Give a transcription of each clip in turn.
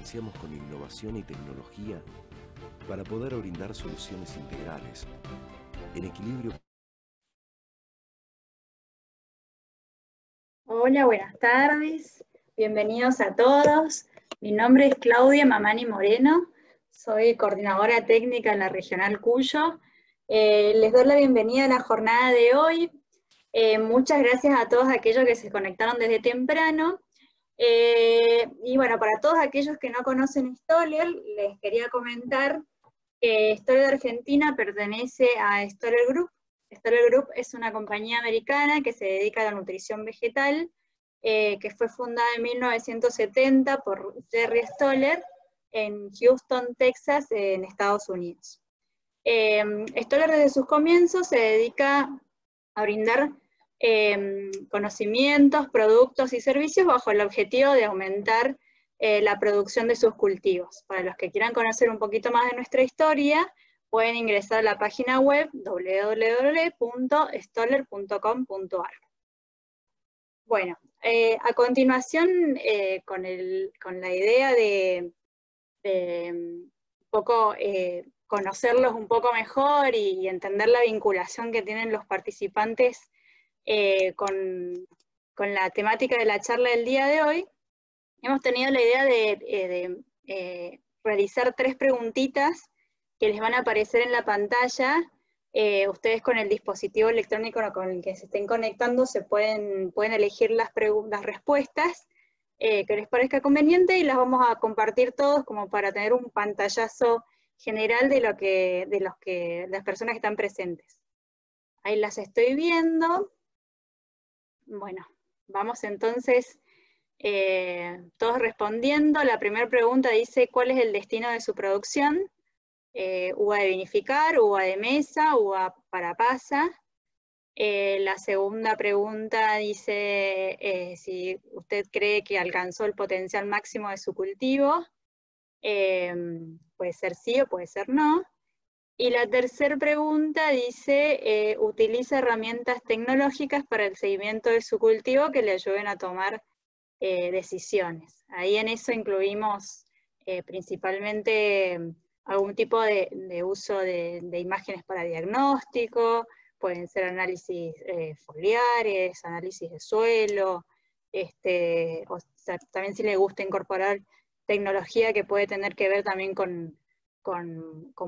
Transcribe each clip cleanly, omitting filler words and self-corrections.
potenciamos con innovación y tecnología para poder brindar soluciones integrales, en equilibrio. Hola, buenas tardes. Bienvenidos a todos. Mi nombre es Claudia Mamani Moreno. Soy coordinadora técnica en la Regional Cuyo. Les doy la bienvenida a la jornada de hoy. Muchas gracias a todos aquellos que se conectaron desde temprano. Y bueno, para todos aquellos que no conocen Stoller, les quería comentar que Stoller Argentina pertenece a Stoller Group. Stoller Group es una compañía americana que se dedica a la nutrición vegetal, que fue fundada en 1970 por Jerry Stoller en Houston, Texas, en Estados Unidos. Stoller desde sus comienzos se dedica a brindar conocimientos, productos y servicios bajo el objetivo de aumentar la producción de sus cultivos. Para los que quieran conocer un poquito más de nuestra historia, pueden ingresar a la página web www.stoller.com.ar. Bueno, a continuación, con la idea de un poco conocerlos un poco mejor y entender la vinculación que tienen los participantes con la temática de la charla del día de hoy, hemos tenido la idea de realizar 3 preguntitas que les van a aparecer en la pantalla. Ustedes con el dispositivo electrónico con el que se estén conectando pueden elegir las respuestas que les parezca conveniente y las vamos a compartir todos como para tener un pantallazo general de las personas que están presentes. Ahí las estoy viendo. Bueno, vamos entonces todos respondiendo. La primera pregunta dice, ¿cuál es el destino de su producción? Uva de vinificar, uva de mesa, uva para pasa. La segunda pregunta dice si usted cree que alcanzó el potencial máximo de su cultivo. Puede ser sí o puede ser no. Y la tercera pregunta dice, utiliza herramientas tecnológicas para el seguimiento de su cultivo que le ayuden a tomar decisiones. Ahí en eso incluimos principalmente algún tipo de uso de imágenes para diagnóstico, pueden ser análisis foliares, análisis de suelo, o sea, también si le gusta incorporar tecnología que puede tener que ver también con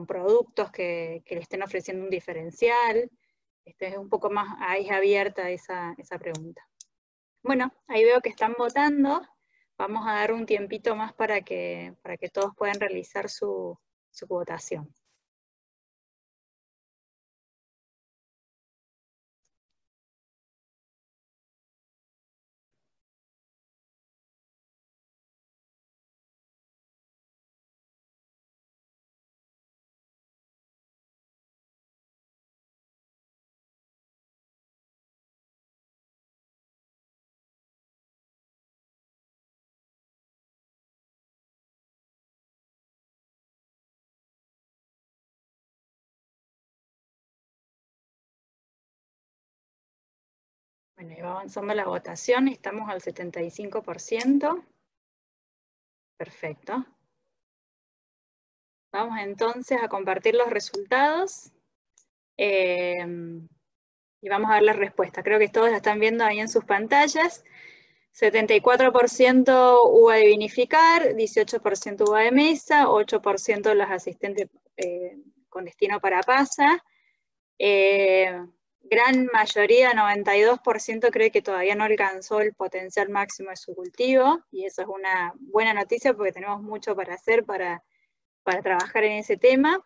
productos que le estén ofreciendo un diferencial. Es un poco más, ahí es abierta esa pregunta. Bueno, ahí veo que están votando. Vamos a dar un tiempito más para que todos puedan realizar su votación. Bueno, ahí va avanzando la votación, estamos al 75%. Perfecto. Vamos entonces a compartir los resultados. Y vamos a ver las respuestas. Creo que todos la están viendo ahí en sus pantallas. 74% uva de vinificar, 18% uva de mesa, 8% las asistentes con destino para pasa. Gran mayoría, 92%, cree que todavía no alcanzó el potencial máximo de su cultivo, y eso es una buena noticia porque tenemos mucho para hacer para trabajar en ese tema.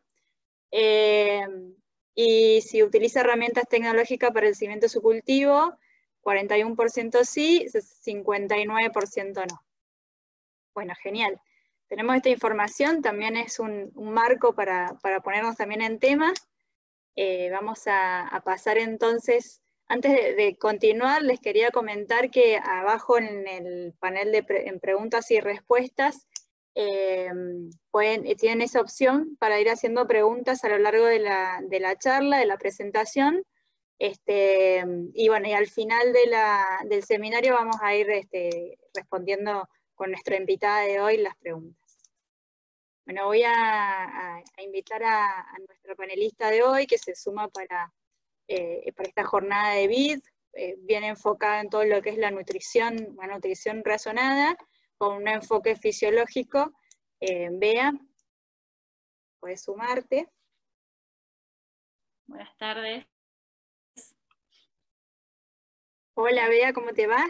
Y si utiliza herramientas tecnológicas para el seguimiento de su cultivo, 41% sí, 59% no. Bueno, genial. Tenemos esta información, también es un marco para ponernos también en tema. Vamos a pasar entonces, antes de continuar, les quería comentar que abajo en el panel en preguntas y respuestas, tienen esa opción para ir haciendo preguntas a lo largo de la charla, de la presentación, y bueno, y al final del seminario vamos a ir respondiendo con nuestra invitada de hoy las preguntas. Bueno, voy a invitar a nuestra panelista de hoy, que se suma para esta jornada de BID, bien enfocada en todo lo que es la nutrición razonada, con un enfoque fisiológico. Bea, puedes sumarte. Buenas tardes. Hola Bea, ¿cómo te va?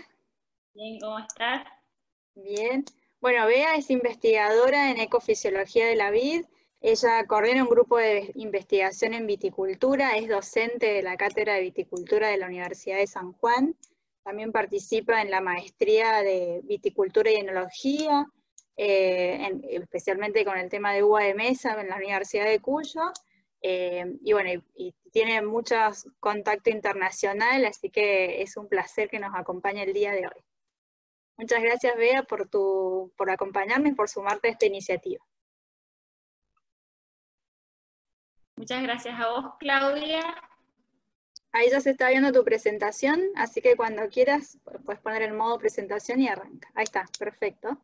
Bien, ¿cómo estás? Bien. Bueno, Bea es investigadora en ecofisiología de la vid. Ella coordina un grupo de investigación en viticultura, es docente de la Cátedra de Viticultura de la Universidad de San Juan. También participa en la maestría de viticultura y enología, especialmente con el tema de uva de mesa en la Universidad de Cuyo. Y bueno, y tiene mucho contacto internacional, así que es un placer que nos acompañe el día de hoy. Muchas gracias, Bea, por acompañarme y por sumarte a esta iniciativa. Muchas gracias a vos, Claudia. Ahí ya se está viendo tu presentación, así que cuando quieras puedes poner el modo presentación y arranca. Ahí está, perfecto.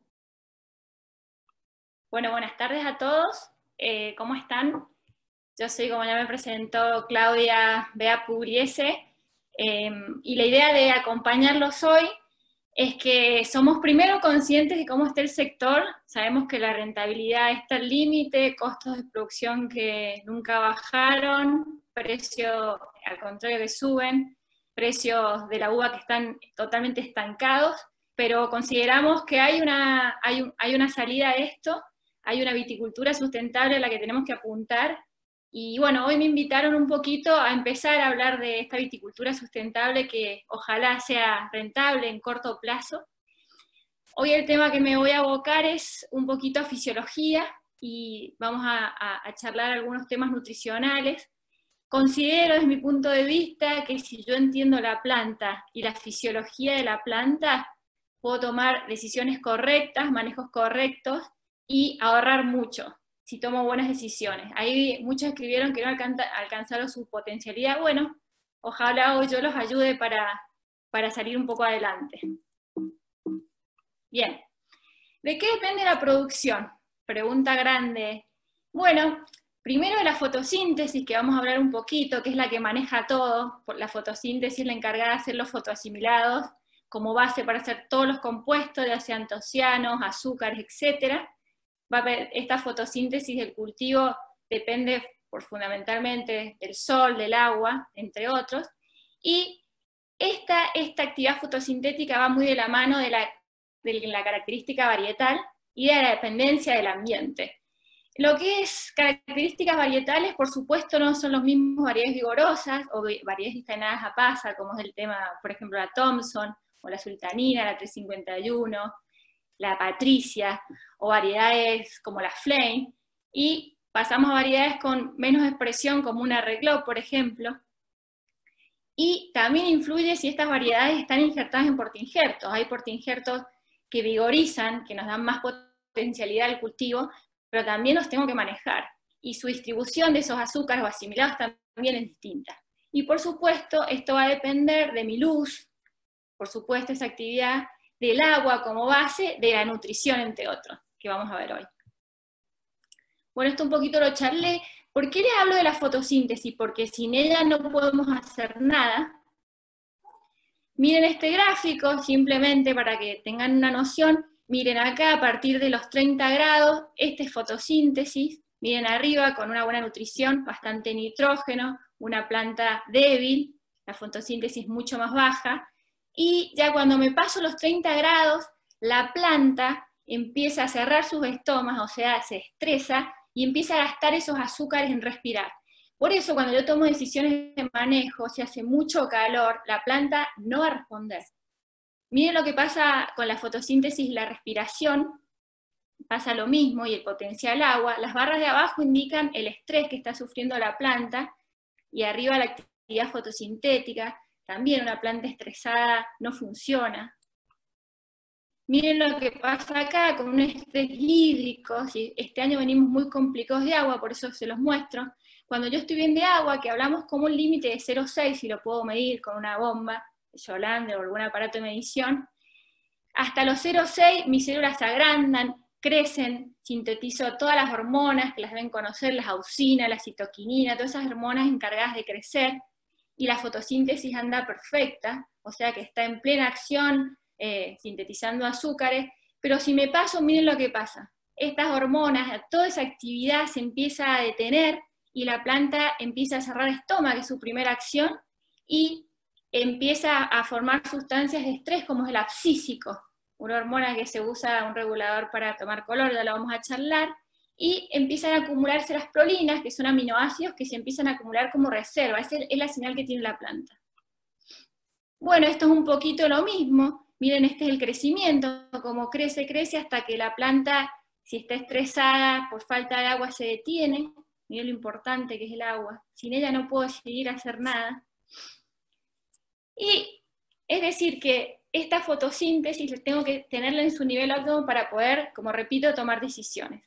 Bueno, buenas tardes a todos. ¿Cómo están? Yo soy, como ya me presentó Claudia, Bea Pugliese, y la idea de acompañarlos hoy es que somos primero conscientes de cómo está el sector, sabemos que la rentabilidad está al límite, costos de producción que nunca bajaron, precios al contrario que suben, precios de la uva que están totalmente estancados, pero consideramos que hay una salida a esto, hay una viticultura sustentable a la que tenemos que apuntar. Y bueno, hoy me invitaron un poquito a empezar a hablar de esta viticultura sustentable que ojalá sea rentable en corto plazo. Hoy el tema que me voy a abocar es un poquito a fisiología y vamos a charlar algunos temas nutricionales. Considero desde mi punto de vista que si yo entiendo la planta y la fisiología de la planta, puedo tomar decisiones correctas, manejos correctos y ahorrar mucho si tomo buenas decisiones. Ahí muchos escribieron que no alcanzaron su potencialidad. Bueno, ojalá hoy yo los ayude para salir un poco adelante. Bien, ¿de qué depende la producción? Pregunta grande. Bueno, primero de la fotosíntesis, que vamos a hablar un poquito, que es la que maneja todo. La fotosíntesis es la encargada de hacer los fotoasimilados como base para hacer todos los compuestos, ya sean antocianos, azúcares, etcétera. Esta fotosíntesis del cultivo depende fundamentalmente del sol, del agua, entre otros, y esta actividad fotosintética va muy de la mano de la característica varietal y de la dependencia del ambiente. Lo que es características varietales, por supuesto, no son los mismos variedades vigorosas o variedades destinadas a pasa, como es el tema, por ejemplo, la Thompson, o la sultanina, la 351, la Patricia, o variedades como la Flame, y pasamos a variedades con menos expresión, como una Reglo, por ejemplo. Y también influye si estas variedades están injertadas en portainjertos. Hay portainjertos que vigorizan, que nos dan más potencialidad al cultivo, pero también los tengo que manejar. Y su distribución de esos azúcares o asimilados también es distinta. Y por supuesto, esto va a depender de mi luz, por supuesto, esa actividad del agua como base, de la nutrición, entre otros, que vamos a ver hoy. Bueno, esto un poquito lo charlé. ¿Por qué les hablo de la fotosíntesis? Porque sin ella no podemos hacer nada. Miren este gráfico, simplemente para que tengan una noción. Miren acá, a partir de los 30 grados, este es fotosíntesis. Miren arriba, con una buena nutrición, bastante nitrógeno, una planta débil, la fotosíntesis mucho más baja. Y ya cuando me paso los 30 grados, la planta empieza a cerrar sus estomas, o sea, se estresa, y empieza a gastar esos azúcares en respirar. Por eso cuando yo tomo decisiones de manejo, si hace mucho calor, la planta no va a responder. Miren lo que pasa con la fotosíntesis y la respiración, pasa lo mismo, y el potencial agua. Las barras de abajo indican el estrés que está sufriendo la planta, y arriba la actividad fotosintética. También una planta estresada no funciona. Miren lo que pasa acá con un estrés hídrico. ¿Sí? Este año venimos muy complicados de agua, por eso se los muestro. Cuando yo estoy bien de agua, que hablamos como un límite de 0,6, si lo puedo medir con una bomba, Yolande o algún aparato de medición, hasta los 0,6 mis células se agrandan, crecen, sintetizo todas las hormonas que las deben conocer, las auxina, la citoquinina, todas esas hormonas encargadas de crecer, y la fotosíntesis anda perfecta, o sea que está en plena acción, sintetizando azúcares, pero si me paso, miren lo que pasa. Estas hormonas, toda esa actividad se empieza a detener, y la planta empieza a cerrar estoma, que es su primera acción, y empieza a formar sustancias de estrés, como es el abscísico, una hormona que se usa, un regulador para tomar color, ya lo vamos a charlar, y empiezan a acumularse las prolinas, que son aminoácidos que se empiezan a acumular como reserva, esa es la señal que tiene la planta. Bueno, esto es un poquito lo mismo, miren, este es el crecimiento, como crece, crece, hasta que la planta, si está estresada por falta de agua, se detiene. Miren lo importante que es el agua, sin ella no puedo seguir a hacer nada. Y es decir que esta fotosíntesis tengo que tenerla en su nivel óptimo para poder, como repito, tomar decisiones.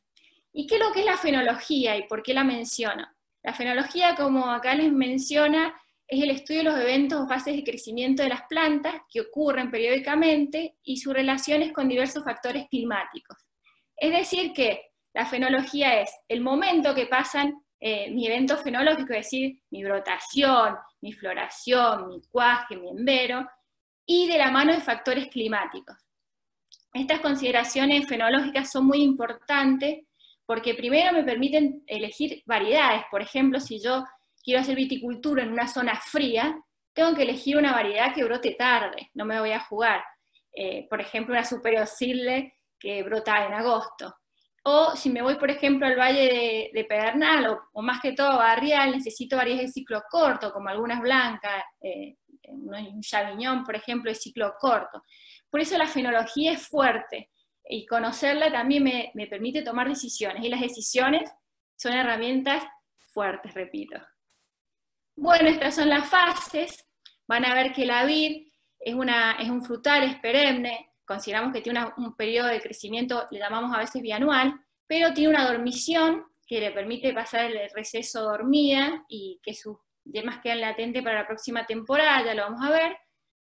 ¿Y qué es lo que es la fenología y por qué la menciono? La fenología, como acá les menciona, es el estudio de los eventos o fases de crecimiento de las plantas que ocurren periódicamente y sus relaciones con diversos factores climáticos. Es decir que la fenología es el momento que pasan mis eventos fenológicos, es decir, mi brotación, mi floración, mi cuaje, mi embero, y de la mano de factores climáticos. Estas consideraciones fenológicas son muy importantes porque primero me permiten elegir variedades. Por ejemplo, si yo quiero hacer viticultura en una zona fría, tengo que elegir una variedad que brote tarde, no me voy a jugar. Por ejemplo, una Superior Seedless que brota en agosto. O si me voy, por ejemplo, al Valle de Pedernal, o más que todo a Barrial, necesito variedades de ciclo corto, como algunas blancas, un Chavignon, por ejemplo, de ciclo corto. Por eso la fenología es fuerte, y conocerla también me permite tomar decisiones, y las decisiones son herramientas fuertes, repito. Bueno, estas son las fases. Van a ver que la vid es un frutal, es perenne. Consideramos que tiene un periodo de crecimiento, le llamamos a veces bianual, pero tiene una dormición que le permite pasar el receso dormida y que sus yemas quedan latentes para la próxima temporada, ya lo vamos a ver.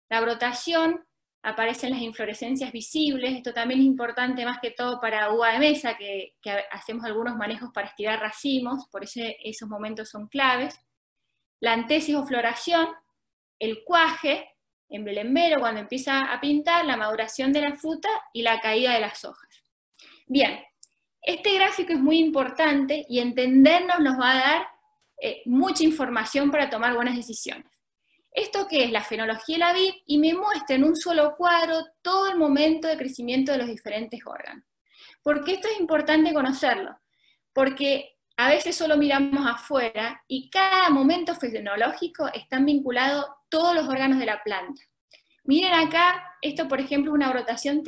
La brotación, aparecen las inflorescencias visibles, esto también es importante más que todo para uva de mesa, que hacemos algunos manejos para estirar racimos, por eso esos momentos son claves. La antesis o floración, el cuaje, en belembero, cuando empieza a pintar, la maduración de la fruta y la caída de las hojas. Bien, este gráfico es muy importante y entendernos nos va a dar mucha información para tomar buenas decisiones. ¿Esto qué es? La fenología de la vid, y me muestra en un solo cuadro todo el momento de crecimiento de los diferentes órganos. ¿Por qué esto es importante conocerlo? Porque a veces solo miramos afuera y cada momento fenológico están vinculados todos los órganos de la planta. Miren acá, esto por ejemplo es una brotación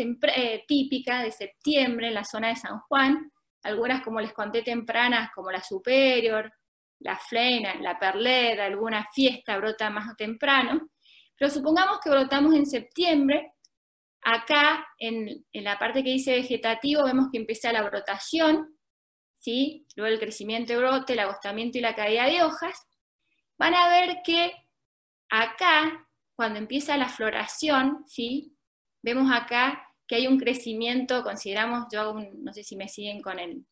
típica de septiembre en la zona de San Juan, algunas como les conté tempranas como la Superior, la Fleina, la Perlet, alguna fiesta brota más temprano, pero supongamos que brotamos en septiembre, acá en la parte que dice vegetativo vemos que empieza la brotación, ¿sí? Luego el crecimiento de brote, el agostamiento y la caída de hojas. Van a ver que acá, cuando empieza la floración, ¿sí? Vemos acá que hay un crecimiento, consideramos, no sé si me siguen con el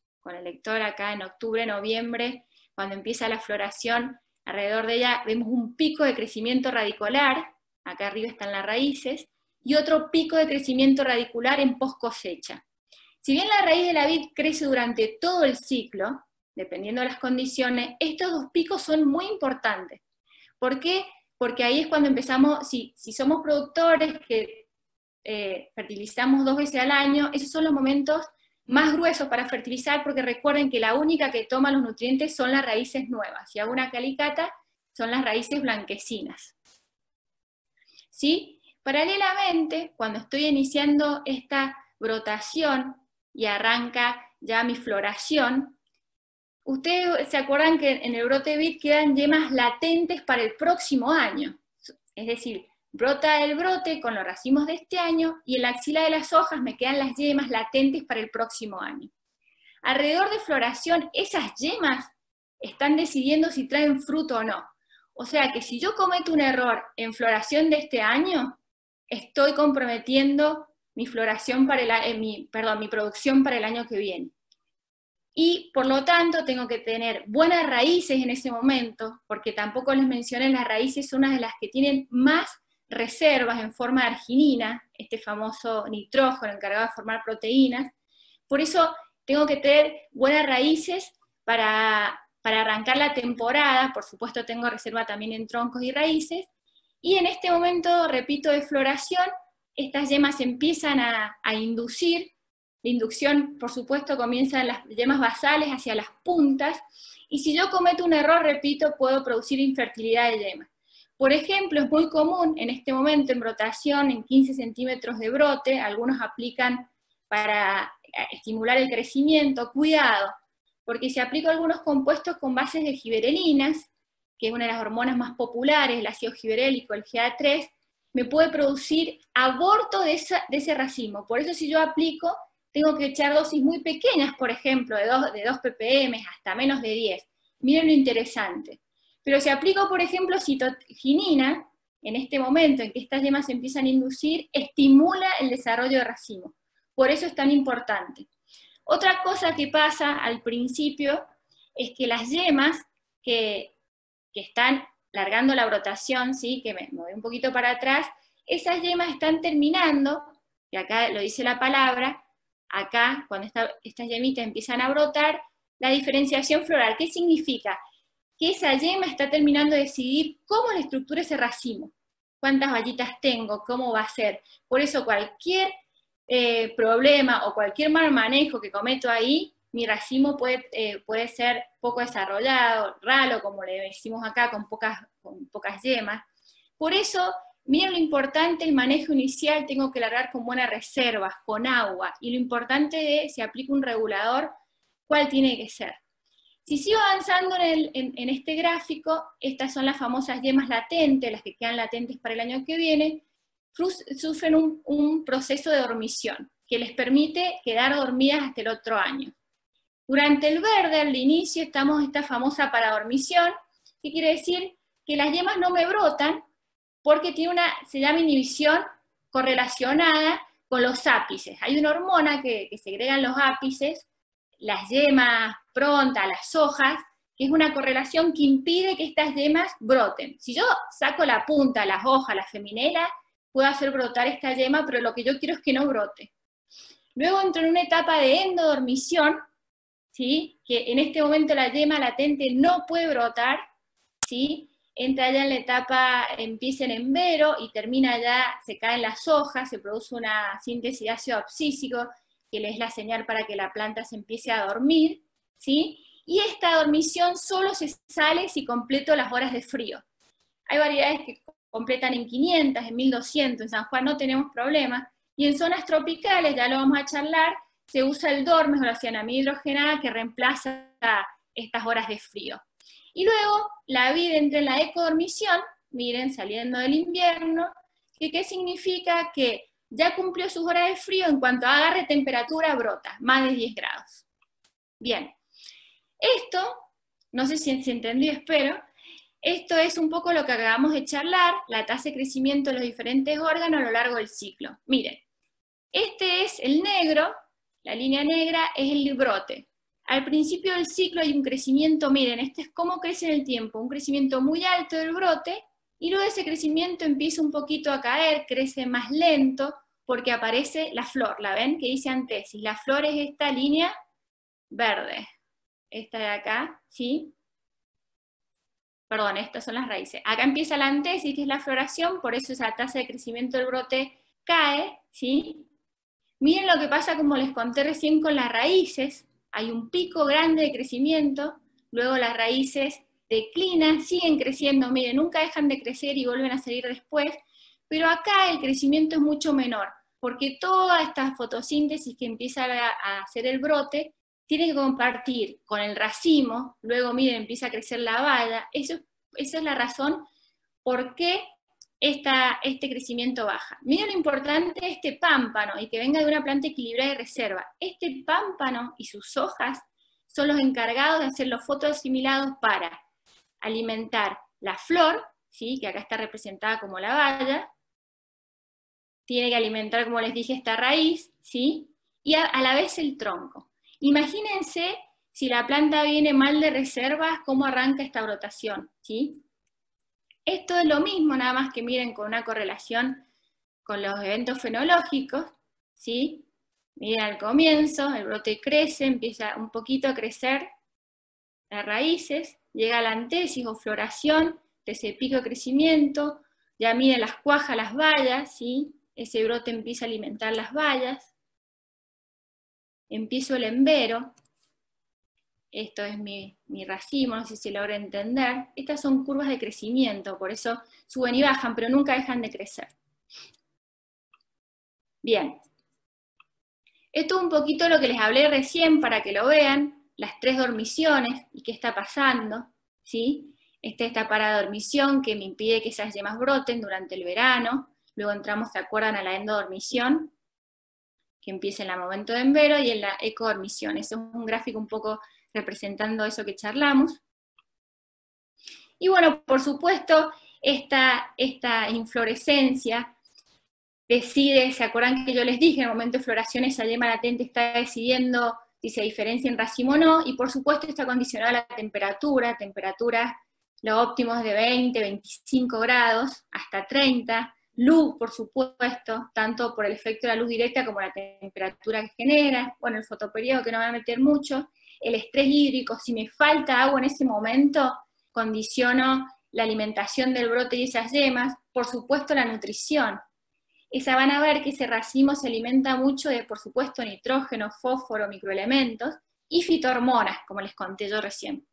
lector acá en octubre, noviembre, cuando empieza la floración, alrededor de ella vemos un pico de crecimiento radicular, acá arriba están las raíces, y otro pico de crecimiento radicular en post cosecha. Si bien la raíz de la vid crece durante todo el ciclo, dependiendo de las condiciones, estos dos picos son muy importantes. ¿Por qué? Porque ahí es cuando empezamos, si somos productores que fertilizamos 2 veces al año, esos son los momentos más gruesos para fertilizar, porque recuerden que la única que toma los nutrientes son las raíces nuevas, si hago una calicata, son las raíces blanquecinas. ¿Sí? Paralelamente, cuando estoy iniciando esta brotación y arranca ya mi floración, ustedes se acuerdan que en el brote de vid quedan yemas latentes para el próximo año, es decir, brota el brote con los racimos de este año, y en la axila de las hojas me quedan las yemas latentes para el próximo año. Alrededor de floración, esas yemas están decidiendo si traen fruto o no. O sea que si yo cometo un error en floración de este año, estoy comprometiendo mi floración para mi producción para el año que viene. Y por lo tanto tengo que tener buenas raíces en ese momento, porque tampoco les mencioné, las raíces son una de las que tienen más reservas en forma de arginina, este famoso nitrógeno encargado de formar proteínas. Por eso tengo que tener buenas raíces para arrancar la temporada. Por supuesto tengo reserva también en troncos y raíces, y en este momento, repito, de floración, estas yemas empiezan a inducir. La inducción, por supuesto, comienza en las yemas basales hacia las puntas, y si yo cometo un error, repito, puedo producir infertilidad de yemas. Por ejemplo, es muy común en este momento en brotación, en 15 centímetros de brote, algunos aplican para estimular el crecimiento. Cuidado, porque si aplico algunos compuestos con bases de giberelinas, que es una de las hormonas más populares, el ácido giberélico, el GA3, me puede producir aborto de ese racimo. Por eso si yo aplico, tengo que echar dosis muy pequeñas, por ejemplo, de 2 ppm hasta menos de 10. Miren lo interesante. Pero si aplico, por ejemplo, citokinina, en este momento en que estas yemas se empiezan a inducir, estimula el desarrollo de racimo. Por eso es tan importante. Otra cosa que pasa al principio es que las yemas que están largando la brotación, ¿sí? Que me voy un poquito para atrás, esas yemas están terminando, y acá lo dice la palabra, acá, cuando estas yemitas empiezan a brotar, la diferenciación floral. ¿Qué significa? Que esa yema está terminando de decidir cómo le estructura ese racimo, cuántas vallitas tengo, cómo va a ser. Por eso cualquier problema o cualquier mal manejo que cometo ahí, mi racimo puede ser poco desarrollado, ralo, como le decimos acá, con pocas yemas. Por eso, miren lo importante, el manejo inicial tengo que largar con buenas reservas, con agua, y lo importante es, si aplico un regulador, ¿cuál tiene que ser? Si sigo avanzando en este gráfico, estas son las famosas yemas latentes, las que quedan latentes para el año que viene, sufren un proceso de dormición, que les permite quedar dormidas hasta el otro año. Durante el verde, al inicio, estamos en esta famosa paradormición, que quiere decir que las yemas no me brotan, porque se llama inhibición correlacionada con los ápices. Hay una hormona que segregan los ápices, las yemas prontas, las hojas, que es una correlación que impide que estas yemas broten. Si yo saco la punta, las hojas, la feminela, puedo hacer brotar esta yema, pero lo que yo quiero es que no brote. Luego entro en una etapa de endodormición, ¿sí? Que en este momento la yema latente no puede brotar, ¿sí? Entra ya en la etapa, empieza en embero y termina ya, se caen las hojas, se produce una síntesis de ácido abscísico, que es la señal para que la planta se empiece a dormir, ¿sí? Y esta dormición solo se sale si completo las horas de frío. Hay variedades que completan en 500, en 1200, en San Juan no tenemos problemas, y en zonas tropicales, ya lo vamos a charlar, se usa el Dormes o la cianamida hidrogenada que reemplaza estas horas de frío. Y luego la vida entra en la ecodormición, miren, saliendo del invierno, ¿qué significa? Que ya cumplió sus horas de frío, en cuanto agarre temperatura brota, más de 10 grados. Bien, esto, no sé si se entendió, espero, esto es un poco lo que acabamos de charlar, la tasa de crecimiento de los diferentes órganos a lo largo del ciclo. Miren, este es el negro, la línea negra es el brote. Al principio del ciclo hay un crecimiento, miren, este es cómo crece en el tiempo, un crecimiento muy alto del brote, y luego ese crecimiento empieza un poquito a caer, crece más lento, porque aparece la flor, ¿la ven? Que dice antesis, la flor es esta línea verde, esta de acá, ¿sí? Perdón, estas son las raíces. Acá empieza la antesis, que es la floración, por eso esa tasa de crecimiento del brote cae, ¿sí? Miren lo que pasa, como les conté recién, con las raíces. Hay un pico grande de crecimiento, luego las raíces declinan, siguen creciendo, miren, nunca dejan de crecer y vuelven a salir después, pero acá el crecimiento es mucho menor, porque toda esta fotosíntesis que empieza a hacer el brote, tiene que compartir con el racimo, luego miren, empieza a crecer la valla, esa es la razón por qué este crecimiento baja. Miren lo importante de este pámpano, y que venga de una planta equilibrada y reserva. Este pámpano y sus hojas son los encargados de hacer los fotoasimilados para alimentar la flor, ¿sí? Que acá está representada como la valla, tiene que alimentar, como les dije, esta raíz, ¿sí? Y a la vez el tronco. Imagínense si la planta viene mal de reservas, cómo arranca esta brotación, ¿sí? Esto es lo mismo, nada más que miren con una correlación con los eventos fenológicos, ¿sí? Miren al comienzo, el brote crece, empieza un poquito a crecer las raíces, llega a la antesis o floración, de ese pico de crecimiento, ya miren las cuajas, las bayas, ¿sí? Ese brote empieza a alimentar las bayas, empiezo el embero, esto es mi racimo, no sé si logra entender, estas son curvas de crecimiento, por eso suben y bajan, pero nunca dejan de crecer. Bien, esto es un poquito lo que les hablé recién para que lo vean, las 3 dormiciones y qué está pasando, ¿sí? Esta paradormición que me impide que esas yemas broten durante el verano, luego entramos, ¿se acuerdan?, a la endodormición, que empieza en el momento de embero, y en la ecodormición. Eso es un gráfico un poco representando eso que charlamos. Y bueno, por supuesto, esta inflorescencia decide, ¿se acuerdan que yo les dije? En el momento de floración esa yema latente está decidiendo si se diferencia en racimo o no, y por supuesto está condicionada a la temperatura, lo óptimo es de 20, 25 grados, hasta 30, luz, por supuesto, tanto por el efecto de la luz directa como la temperatura que genera, bueno, el fotoperiodo que no me voy a meter mucho, el estrés hídrico, si me falta agua en ese momento, condiciono la alimentación del brote y esas yemas, por supuesto la nutrición. Esa van a ver que ese racimo se alimenta mucho de, por supuesto, nitrógeno, fósforo, microelementos, y fitohormonas, como les conté yo recién.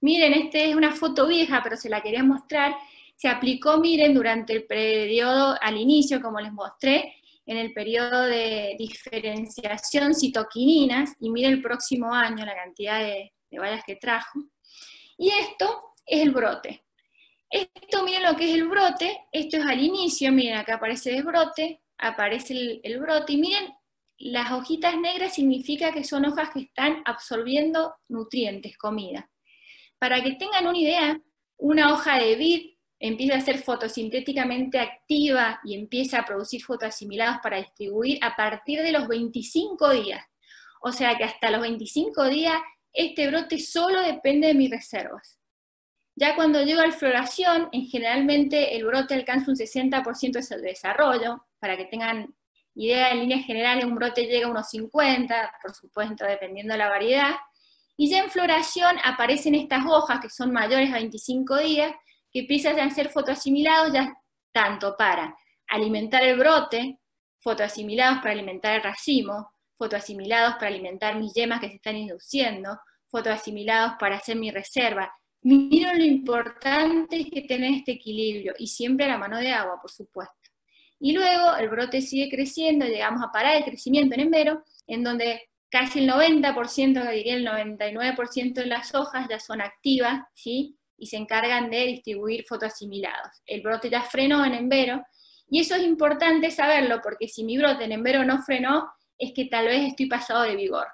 Miren, esta es una foto vieja, pero se la quería mostrar. Se aplicó, miren, durante el periodo, al inicio, como les mostré, en el periodo de diferenciación citoquininas, y miren el próximo año la cantidad de bayas que trajo. Y esto es el brote. Esto, miren lo que es el brote, esto es al inicio, miren acá aparece desbrote, aparece el brote, y miren, las hojitas negras significa que son hojas que están absorbiendo nutrientes, comida. Para que tengan una idea, una hoja de vid empieza a ser fotosintéticamente activa y empieza a producir fotoasimilados para distribuir a partir de los 25 días. O sea que hasta los 25 días este brote solo depende de mis reservas. Ya cuando llego a la floración, generalmente el brote alcanza un 60% de su desarrollo. Para que tengan idea, en líneas generales un brote llega a unos 50, por supuesto dependiendo de la variedad. Y ya en floración aparecen estas hojas que son mayores a 25 días, que empiezan a ser fotoasimilados ya tanto para alimentar el brote, fotoasimilados para alimentar el racimo, fotoasimilados para alimentar mis yemas que se están induciendo, fotoasimilados para hacer mi reserva. Miren lo importante que tener este equilibrio, y siempre a la mano de agua, por supuesto. Y luego el brote sigue creciendo, llegamos a parar el crecimiento en enbero, en donde casi el 90%, diría el 99% de las hojas ya son activas, ¿sí? Y se encargan de distribuir fotoasimilados. El brote ya frenó en enbero, y eso es importante saberlo, porque si mi brote en enbero no frenó, es que tal vez estoy pasado de vigor.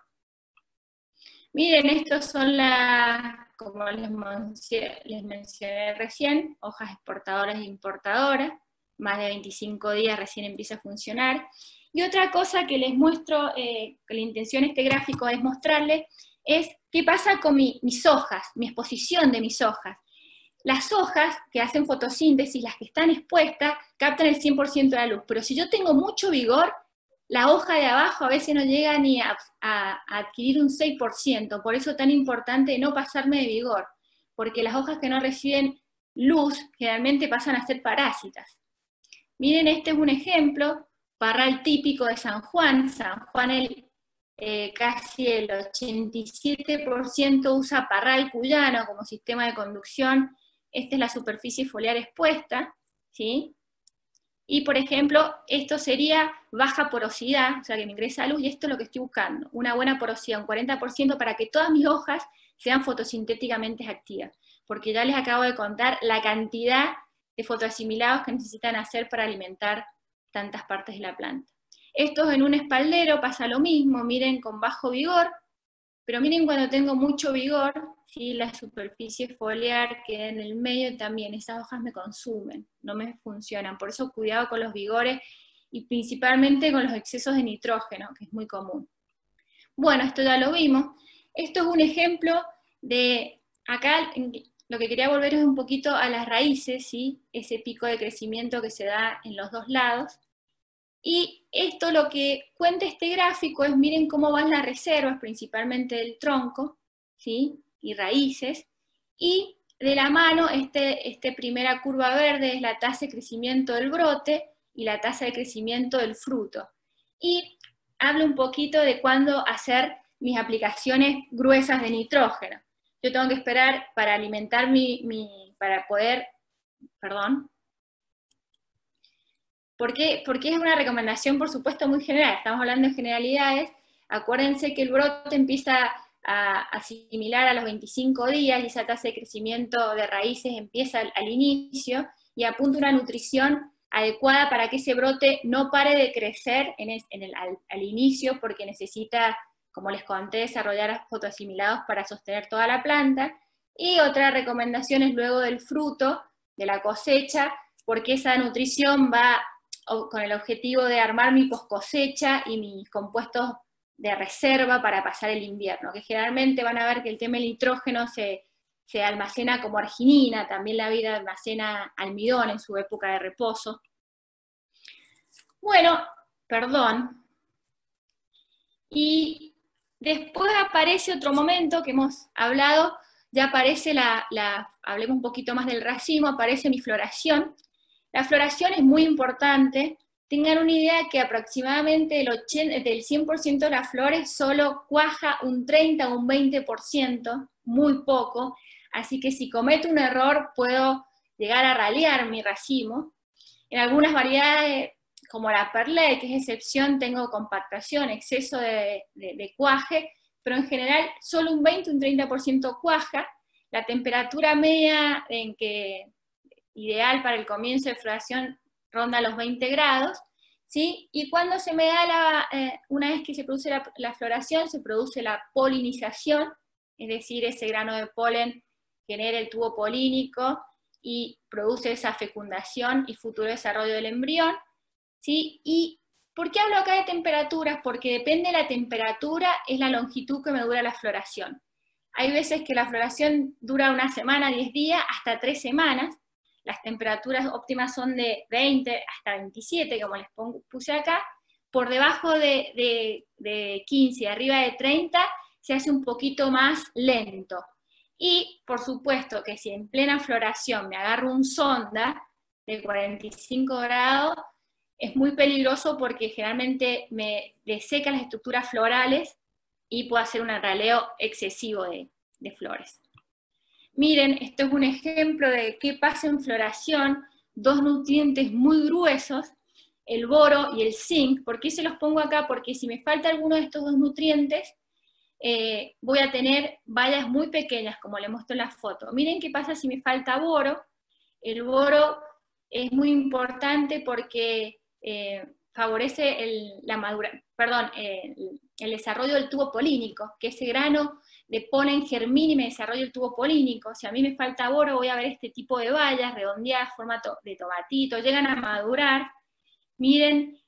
Miren, estos son como les mencioné recién, hojas exportadoras e importadoras, más de 25 días recién empieza a funcionar. Y otra cosa que les muestro, que la intención de este gráfico es mostrarles, es qué pasa con mis hojas, mi exposición de mis hojas. Las hojas que hacen fotosíntesis, las que están expuestas, captan el 100% de la luz, pero si yo tengo mucho vigor, la hoja de abajo a veces no llega ni a adquirir un 6%, por eso es tan importante no pasarme de vigor, porque las hojas que no reciben luz generalmente pasan a ser parásitas. Miren, este es un ejemplo, parral típico de San Juan. San Juan casi el 87% usa parral cuyano como sistema de conducción. Esta es la superficie foliar expuesta, ¿sí? Y por ejemplo, esto sería baja porosidad, o sea que me ingresa luz, y esto es lo que estoy buscando, una buena porosidad, un 40% para que todas mis hojas sean fotosintéticamente activas, porque ya les acabo de contar la cantidad de fotoasimilados que necesitan hacer para alimentar tantas partes de la planta. Estos en un espaldero pasa lo mismo, miren con bajo vigor, pero miren cuando tengo mucho vigor, ¿sí? La superficie foliar queda en el medio también, esas hojas me consumen, no me funcionan, por eso cuidado con los vigores, y principalmente con los excesos de nitrógeno, que es muy común. Bueno, esto ya lo vimos. Esto es un ejemplo de, acá lo que quería volver es un poquito a las raíces, ¿sí? Ese pico de crecimiento que se da en los dos lados. Y esto lo que cuenta este gráfico es, miren cómo van las reservas, principalmente del tronco, ¿sí? Y raíces, y de la mano, esta primera curva verde es la tasa de crecimiento del brote y la tasa de crecimiento del fruto. Y hablo un poquito de cuándo hacer mis aplicaciones gruesas de nitrógeno. Yo tengo que esperar para alimentar para poder, perdón. Porque es una recomendación, por supuesto, muy general. Estamos hablando de generalidades. Acuérdense que el brote empieza a asimilar a los 25 días, y esa tasa de crecimiento de raíces empieza al inicio, y apunta una nutrición adecuada para que ese brote no pare de crecer al inicio, porque necesita, como les conté, desarrollar fotoasimilados para sostener toda la planta. Y otra recomendación es luego del fruto, de la cosecha, porque esa nutrición va con el objetivo de armar mi post-cosecha y mis compuestos de reserva para pasar el invierno, que generalmente van a ver que el tema del nitrógeno se almacena como arginina, también la vida almacena almidón en su época de reposo. Bueno, perdón. Y después aparece otro momento que hemos hablado, ya aparece hablemos un poquito más del racimo, aparece mi floración. La floración es muy importante. Tengan una idea que aproximadamente del 100% de las flores solo cuaja un 30 o un 20%, muy poco, así que si cometo un error puedo llegar a ralear mi racimo. En algunas variedades, como la Perlé, que es excepción, tengo compactación, exceso de cuaje, pero en general solo un 20 o un 30% cuaja. La temperatura media ideal para el comienzo de floración ronda los 20 grados, ¿sí? Y cuando se me da una vez que se produce la floración, se produce la polinización, es decir, ese grano de polen genera el tubo polínico y produce esa fecundación y futuro desarrollo del embrión, ¿sí? ¿Y por qué hablo acá de temperaturas? Porque depende de la temperatura, es la longitud que me dura la floración. Hay veces que la floración dura una semana, 10 días, hasta 3 semanas. Las temperaturas óptimas son de 20 hasta 27, como les puse acá. Por debajo de 15 y arriba de 30 se hace un poquito más lento. Y por supuesto que si en plena floración me agarro un sonda de 45 grados, es muy peligroso porque generalmente me deseca las estructuras florales y puedo hacer un raleo excesivo de flores. Miren, esto es un ejemplo de qué pasa en floración, dos nutrientes muy gruesos, el boro y el zinc. ¿Por qué se los pongo acá? Porque si me falta alguno de estos dos nutrientes, voy a tener bayas muy pequeñas, como les muestro en la foto. Miren qué pasa si me falta boro. El boro es muy importante porque favorece el desarrollo del tubo polínico, que ese grano de polen germine y me desarrolla el tubo polínico. Si a mí me falta boro, voy a ver este tipo de bayas redondeadas, formato de tomatito, llegan a madurar. Miren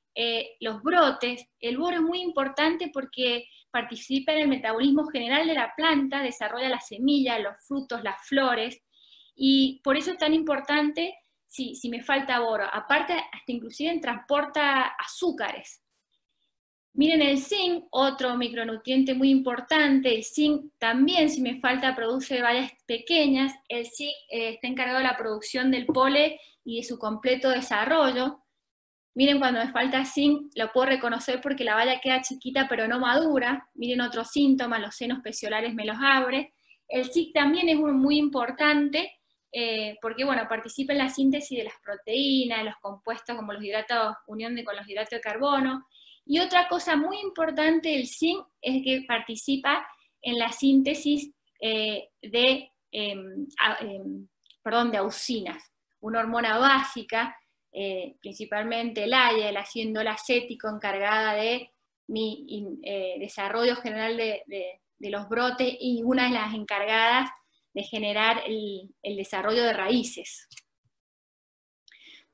los brotes. El boro es muy importante porque participa en el metabolismo general de la planta, desarrolla las semillas, los frutos, las flores, y por eso es tan importante si me falta boro. Aparte, hasta inclusive transporta azúcares. Miren el zinc, otro micronutriente muy importante. El zinc también, si me falta, produce bayas pequeñas. El zinc está encargado de la producción del polen y de su completo desarrollo. Miren, cuando me falta zinc, lo puedo reconocer porque la baya queda chiquita pero no madura. Miren otros síntomas, los senos peciolares me los abre. El zinc también es muy importante porque, bueno, participa en la síntesis de las proteínas, los compuestos como los hidratos, unión con los hidratos de carbono. Y otra cosa muy importante del zinc es que participa en la síntesis de auxinas, una hormona básica, principalmente el AIA, el ácido indolacético, encargada de mi desarrollo general de los brotes, y una de las encargadas de generar el desarrollo de raíces.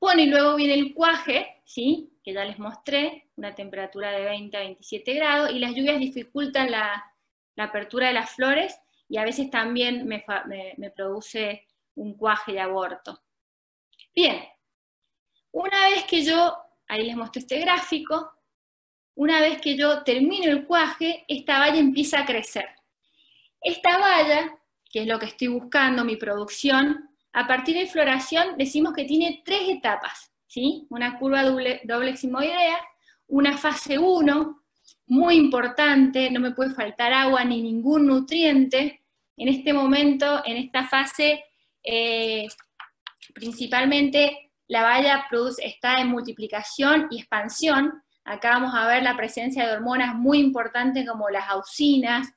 Bueno, y luego viene el cuaje, ¿sí? Que ya les mostré, una temperatura de 20 a 27 grados, y las lluvias dificultan la apertura de las flores, y a veces también me produce un cuaje de aborto. Bien, una vez que yo, ahí les muestro este gráfico, una vez que yo termino el cuaje, esta valla empieza a crecer. Esta valla, que es lo que estoy buscando, mi producción, a partir de floración decimos que tiene 3 etapas, ¿sí? Una curva doble sigmoidea, una fase 1, muy importante, no me puede faltar agua ni ningún nutriente. En este momento, en esta fase, principalmente la valla está en multiplicación y expansión. Acá vamos a ver la presencia de hormonas muy importantes como las auxinas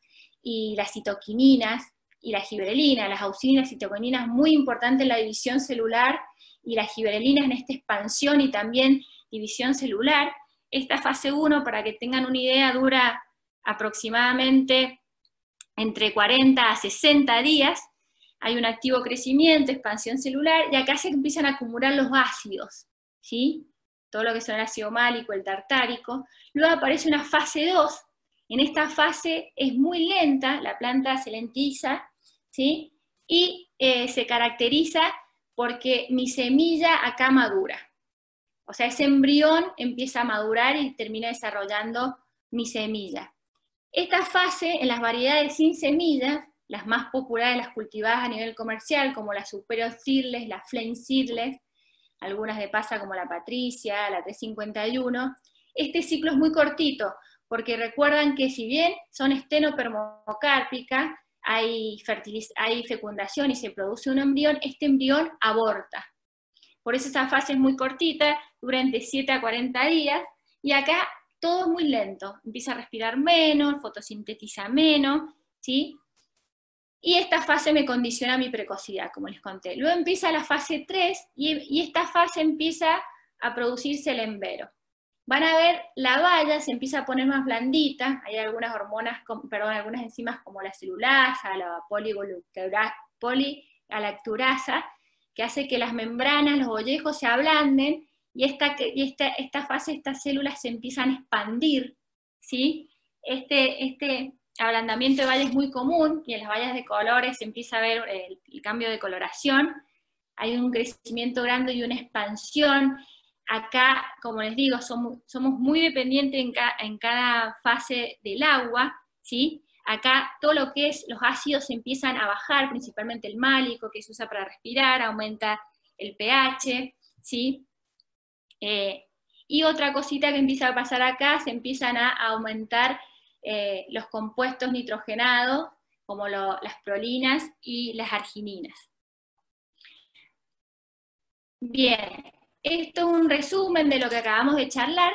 y las citoquininas y la giberelina. Las auxinas y las citoquininas muy importantes en la división celular, y las giberelinas en esta expansión y también división celular. Esta fase 1, para que tengan una idea, dura aproximadamente entre 40 a 60 días. Hay un activo crecimiento, expansión celular, y acá se empiezan a acumular los ácidos, ¿sí? Todo lo que son el ácido málico, el tartárico. Luego aparece una fase 2. En esta fase es muy lenta, la planta se lentiza, ¿sí? Y se caracteriza porque mi semilla acá madura. O sea, ese embrión empieza a madurar y termina desarrollando mi semilla. Esta fase, en las variedades sin semillas, las más populares, las cultivadas a nivel comercial, como la Superior Seedless, la Flame Seedless, algunas de pasa como la Patricia, la 351, este ciclo es muy cortito, porque recuerdan que si bien son estenopermocárpicas, hay fecundación y se produce un embrión, este embrión aborta. Por eso esa fase es muy cortita, dura entre 7 a 40 días, y acá todo es muy lento, empieza a respirar menos, fotosintetiza menos, ¿sí? Y esta fase me condiciona mi precocidad, como les conté. Luego empieza la fase 3, y esta fase empieza a producirse el embero. Van a ver, la valla se empieza a poner más blandita, hay algunas hormonas, algunas enzimas como la celulasa, la poligalacturasa, que hace que las membranas, los ollejos se ablanden, y esta fase, estas células se empiezan a expandir, ¿sí? Este ablandamiento de valla es muy común, y en las vallas de colores se empieza a ver el cambio de coloración, hay un crecimiento grande y una expansión. Acá, como les digo, somos muy dependientes en cada fase del agua, ¿sí? Acá todo lo que es los ácidos se empiezan a bajar, principalmente el málico, que se usa para respirar, aumenta el pH, ¿sí? Y otra cosita que empieza a pasar acá, se empiezan a aumentar los compuestos nitrogenados, como las prolinas y las argininas. Bien, esto es un resumen de lo que acabamos de charlar.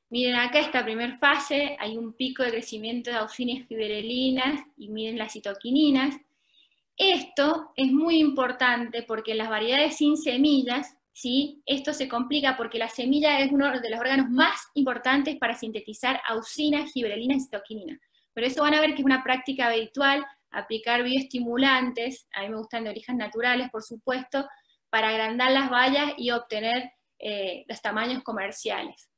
Miren acá esta primera fase, hay un pico de crecimiento de auxinas fibrilinas, y miren las citoquininas. Esto es muy importante porque en las variedades sin semillas, ¿sí? Esto se complica porque la semilla es uno de los órganos más importantes para sintetizar auxinas, fibrilinas y citoquininas. Pero eso van a ver que es una práctica habitual, aplicar bioestimulantes, a mí me gustan de origen naturales, por supuesto, para agrandar las vallas y obtener los tamaños comerciales.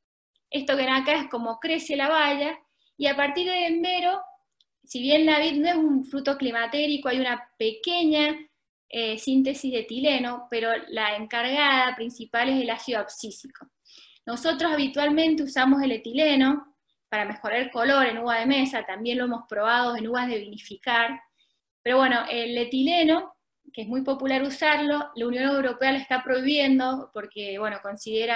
Esto que ven acá es como crece la valla, y a partir de embero, si bien la vid no es un fruto climatérico, hay una pequeña síntesis de etileno, pero la encargada principal es el ácido abscísico. Nosotros habitualmente usamos el etileno para mejorar el color en uva de mesa, también lo hemos probado en uvas de vinificar, pero bueno, el etileno, que es muy popular usarlo, la Unión Europea lo está prohibiendo porque, bueno,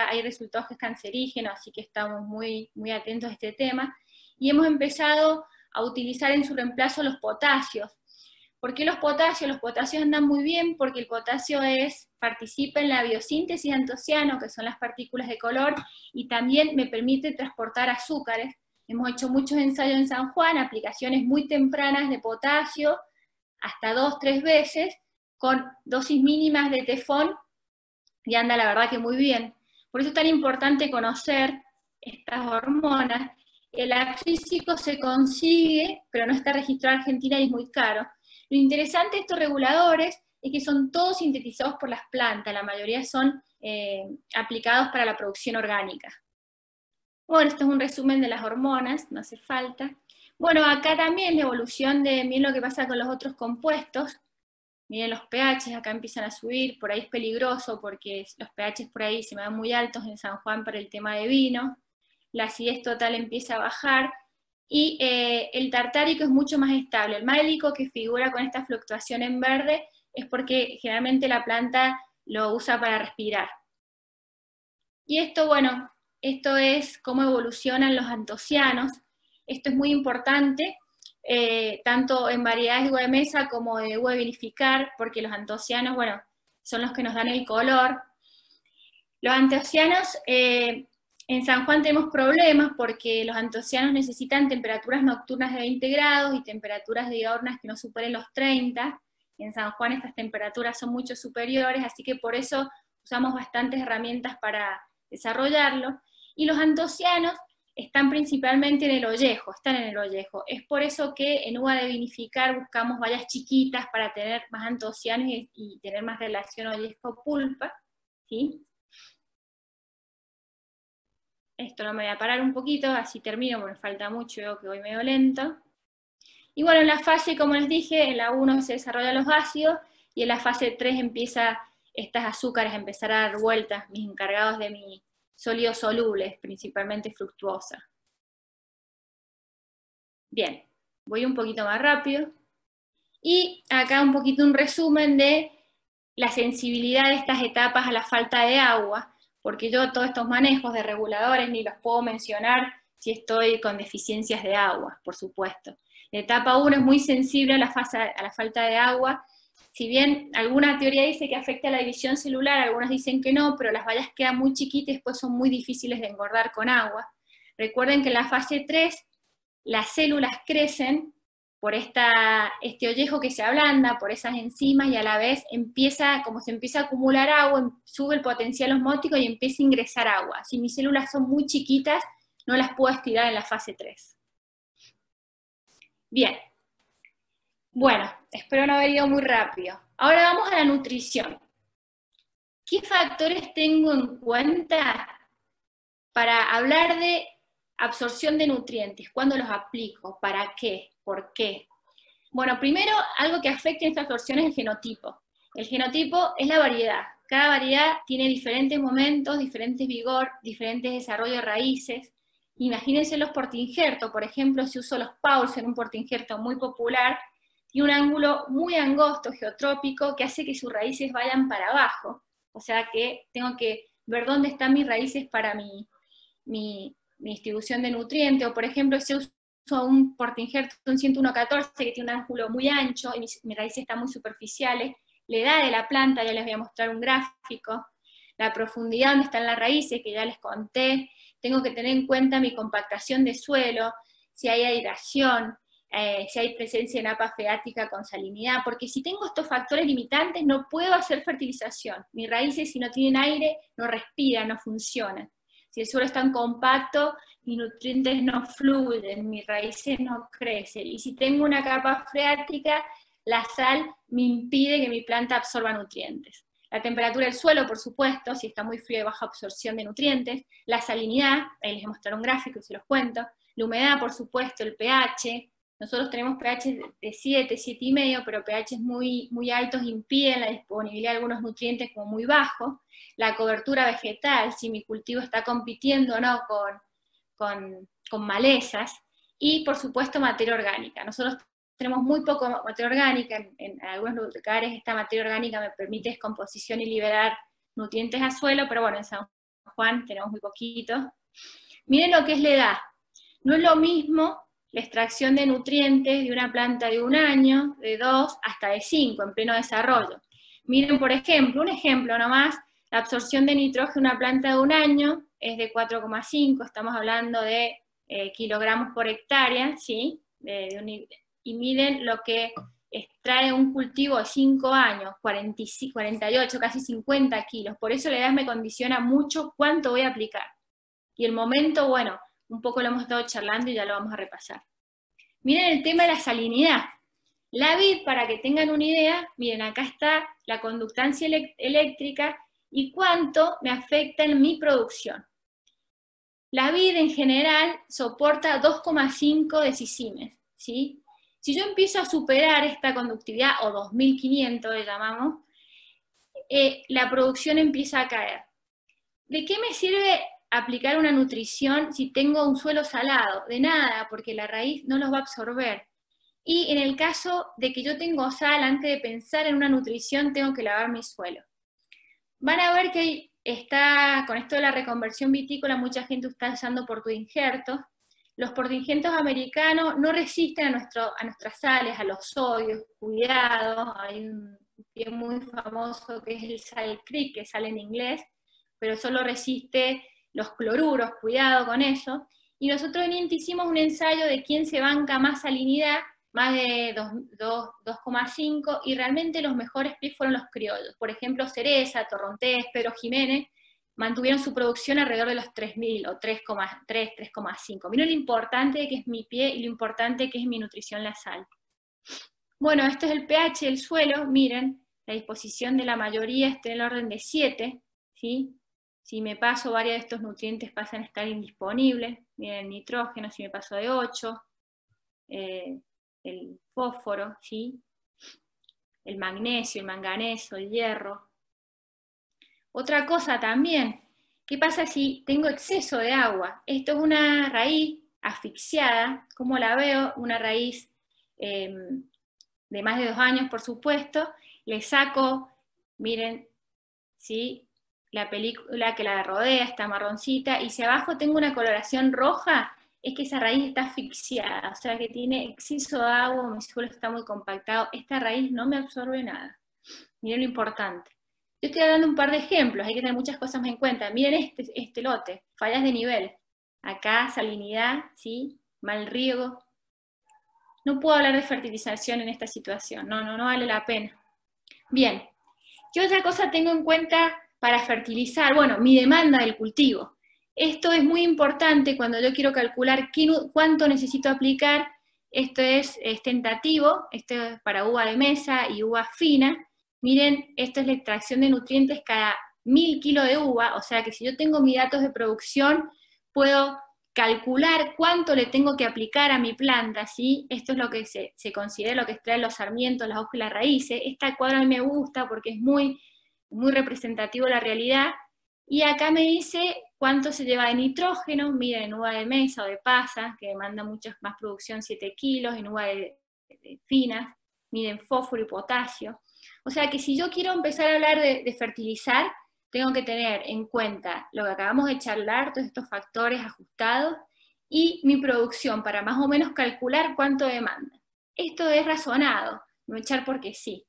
hay resultados que es cancerígeno, así que estamos muy, muy atentos a este tema, y hemos empezado a utilizar en su reemplazo los potasios. ¿Por qué los potasios? Los potasios andan muy bien porque el potasio participa en la biosíntesis de antociano, que son las partículas de color, y también me permite transportar azúcares. Hemos hecho muchos ensayos en San Juan, aplicaciones muy tempranas de potasio, hasta 2-3 veces, con dosis mínimas de tefón, y anda la verdad que muy bien. Por eso es tan importante conocer estas hormonas. El abscísico se consigue, pero no está registrado en Argentina y es muy caro. Lo interesante de estos reguladores es que son todos sintetizados por las plantas, la mayoría son aplicados para la producción orgánica. Bueno, esto es un resumen de las hormonas, no hace falta. Bueno, acá también la evolución de, miren lo que pasa con los otros compuestos, miren los pH, acá empiezan a subir, por ahí es peligroso porque los pH por ahí se me dan muy altos en San Juan para el tema de vino, la acidez total empieza a bajar, y el tartárico es mucho más estable. El málico, que figura con esta fluctuación en verde, es porque generalmente la planta lo usa para respirar. Y esto, bueno, esto es cómo evolucionan los antocianos. Esto es muy importante, tanto en variedades de uva de mesa como de uva de vinificar, porque los antocianos, bueno, son los que nos dan el color. Los antocianos, en San Juan tenemos problemas porque los antocianos necesitan temperaturas nocturnas de 20 grados y temperaturas diurnas que no superen los 30. En San Juan estas temperaturas son mucho superiores, así que por eso usamos bastantes herramientas para desarrollarlo. Y los antocianos están principalmente en el ollejo, Es por eso que en uva de vinificar buscamos bayas chiquitas para tener más antocianos y tener más relación ollejo-pulpa, ¿sí? Esto no me voy a parar un poquito, así termino porque me falta mucho, veo que voy medio lento. Y bueno, en la fase, como les dije, en la 1 se desarrollan los ácidos, y en la fase 3 empieza estas azúcares a empezar a dar vueltas, mis encargados de mis sólidos solubles, principalmente fructuosa. Bien, voy un poquito más rápido. Y acá un poquito un resumen de la sensibilidad de estas etapas a la falta de agua, porque yo todos estos manejos de reguladores ni los puedo mencionar si estoy con deficiencias de agua, por supuesto. La etapa 1 es muy sensible a la falta de agua, si bien alguna teoría dice que afecta a la división celular, algunas dicen que no, pero las bayas quedan muy chiquitas y después son muy difíciles de engordar con agua. Recuerden que en la fase 3 las células crecen por este ollejo que se ablanda, por esas enzimas, y a la vez como se empieza a acumular agua, sube el potencial osmótico y empieza a ingresar agua. Si mis células son muy chiquitas, no las puedo estirar en la fase 3. Bien. Bueno, espero no haber ido muy rápido. Ahora vamos a la nutrición. ¿Qué factores tengo en cuenta para hablar de absorción de nutrientes? ¿Cuándo los aplico? ¿Para qué? ¿Por qué? Bueno, primero, algo que afecta a esta absorción es el genotipo. El genotipo es la variedad. Cada variedad tiene diferentes momentos, diferentes vigor, diferentes desarrollos de raíces. Imagínense los portainjertos, por ejemplo, si uso los Paulsen, un portainjerto muy popular, tiene un ángulo muy angosto, geotrópico, que hace que sus raíces vayan para abajo. O sea que tengo que ver dónde están mis raíces para mi distribución de nutrientes. O por ejemplo, si uso un portainjerto, un 101-14, que tiene un ángulo muy ancho y mis raíces están muy superficiales, la edad de la planta, ya les voy a mostrar un gráfico, la profundidad donde están las raíces, que ya les conté, tengo que tener en cuenta mi compactación de suelo, si hay aireación, si hay presencia de napa freática con salinidad, porque si tengo estos factores limitantes no puedo hacer fertilización. Mis raíces, si no tienen aire, no respiran, no funcionan. Si el suelo es tan compacto, mis nutrientes no fluyen, mis raíces no crecen. Y si tengo una capa freática, la sal me impide que mi planta absorba nutrientes. La temperatura del suelo, por supuesto, si está muy frío hay baja absorción de nutrientes. La salinidad, ahí les voy a mostrar un gráfico y se los cuento. La humedad, por supuesto, el pH. Nosotros tenemos pH de 7, 7,5, pero pH muy, muy altos impiden la disponibilidad de algunos nutrientes como muy bajo. La cobertura vegetal, si mi cultivo está compitiendo o no con malezas. Y, por supuesto, materia orgánica. Nosotros tenemos muy poco materia orgánica, en algunos lugares esta materia orgánica me permite descomposición y liberar nutrientes al suelo, pero bueno, en San Juan tenemos muy poquito. Miren lo que es la edad. No es lo mismo la extracción de nutrientes de una planta de 1 año, de 2, hasta de 5, en pleno desarrollo. Miren, por ejemplo, un ejemplo nomás, la absorción de nitrógeno de una planta de 1 año es de 4,5, estamos hablando de kilogramos por hectárea, ¿sí? Y miren lo que extrae un cultivo de 5 años, 48, casi 50 kilos. Por eso la edad me condiciona mucho cuánto voy a aplicar. Y el momento, bueno, un poco lo hemos estado charlando y ya lo vamos a repasar. Miren el tema de la salinidad. La vid, para que tengan una idea, miren, acá está la conductancia eléctrica y cuánto me afecta en mi producción. La vid en general soporta 2,5 decisimes, ¿sí? Si yo empiezo a superar esta conductividad, o 2500 le llamamos, la producción empieza a caer. ¿De qué me sirve aplicar una nutrición si tengo un suelo salado? De nada, porque la raíz no los va a absorber. Y en el caso de que yo tengo sal, antes de pensar en una nutrición, tengo que lavar mi suelo. Van a ver que con esto de la reconversión vitícola, mucha gente está usando portoinjertos. Los portoinjertos americanos no resisten a nuestras sales, a los sodios, cuidado. Hay un pie muy famoso que es el Sal Creek, que sale en inglés, pero solo resiste los cloruros, cuidado con eso. Y nosotros en INTA hicimos un ensayo de quién se banca más salinidad, más de 2,5, y realmente los mejores pies fueron los criollos. Por ejemplo, Cereza, Torrontés, Pedro Jiménez, mantuvieron su producción alrededor de los 3.000 o 3,3, 3,5. Miren lo importante que es mi pie y lo importante que es mi nutrición la sal. Bueno, esto es el pH del suelo, miren, la disposición de la mayoría está en el orden de 7, ¿sí? Si me paso, varios de estos nutrientes pasan a estar indisponibles. Miren el nitrógeno, si me paso de 8, el fósforo, ¿sí? El magnesio, el manganeso, el hierro. Otra cosa también, ¿qué pasa si tengo exceso de agua? Esto es una raíz asfixiada, ¿cómo la veo? Una raíz de más de 2 años, por supuesto. Le saco, miren, ¿sí? La película que la rodea, está marroncita, y si abajo tengo una coloración roja, es que esa raíz está asfixiada, o sea que tiene exceso de agua, mi suelo está muy compactado, esta raíz no me absorbe nada. Miren lo importante. Yo estoy dando un par de ejemplos, hay que tener muchas cosas más en cuenta. Miren este lote, fallas de nivel. Acá salinidad, ¿sí? Mal riego. No puedo hablar de fertilización en esta situación, no vale la pena. Bien, ¿qué otra cosa tengo en cuenta para fertilizar? Bueno, mi demanda del cultivo. Esto es muy importante cuando yo quiero calcular cuánto necesito aplicar. Esto es tentativo, esto es para uva de mesa y uva fina. Miren, esto es la extracción de nutrientes cada 1000 kilos de uva, o sea que si yo tengo mis datos de producción, puedo calcular cuánto le tengo que aplicar a mi planta, ¿sí? Esto es lo que se considera lo que extraen los sarmientos, las hojas y las raíces. Esta cuadra a mí me gusta porque es muy representativo de la realidad. Y acá me dice cuánto se lleva de nitrógeno, miren, en uva de mesa o de pasa, que demanda mucha más producción, 7 kilos, en uva de finas, miren, fósforo y potasio. O sea que si yo quiero empezar a hablar de fertilizar, tengo que tener en cuenta lo que acabamos de charlar, todos estos factores ajustados, y mi producción, para más o menos calcular cuánto demanda. Esto es razonado, no echar porque sí.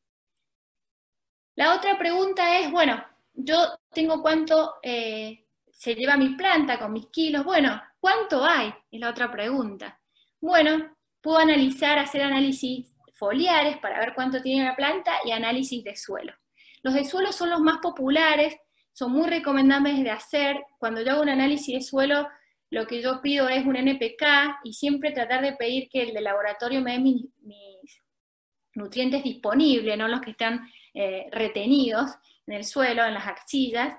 La otra pregunta es, bueno, yo tengo cuánto se lleva mi planta con mis kilos, bueno, ¿cuánto hay? Es la otra pregunta. Bueno, puedo hacer análisis foliares para ver cuánto tiene la planta y análisis de suelo. Los de suelo son los más populares, son muy recomendables de hacer. Cuando yo hago un análisis de suelo, lo que yo pido es un NPK y siempre tratar de pedir que el de laboratorio me dé mis nutrientes disponibles, no los que están retenidos en el suelo, en las axillas.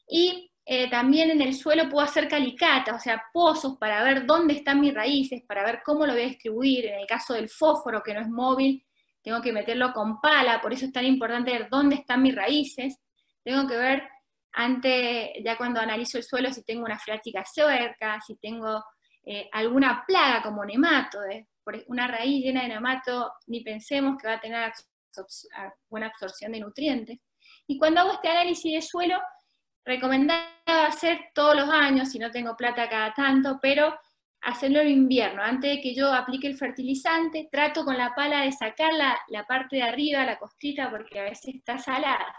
Y también en el suelo puedo hacer calicatas, o sea, pozos para ver dónde están mis raíces, para ver cómo lo voy a distribuir. En el caso del fósforo, que no es móvil, tengo que meterlo con pala, por eso es tan importante ver dónde están mis raíces. Tengo que ver ya cuando analizo el suelo, si tengo una freática cerca, si tengo alguna plaga como nematodes. Una raíz llena de nemato, ni pensemos que va a tener buena absorción de nutrientes. Y cuando hago este análisis de suelo, recomendado hacer todos los años, si no tengo plata cada tanto, pero hacerlo en invierno. Antes de que yo aplique el fertilizante, trato con la pala de sacar la parte de arriba, la costrita, porque a veces está salada.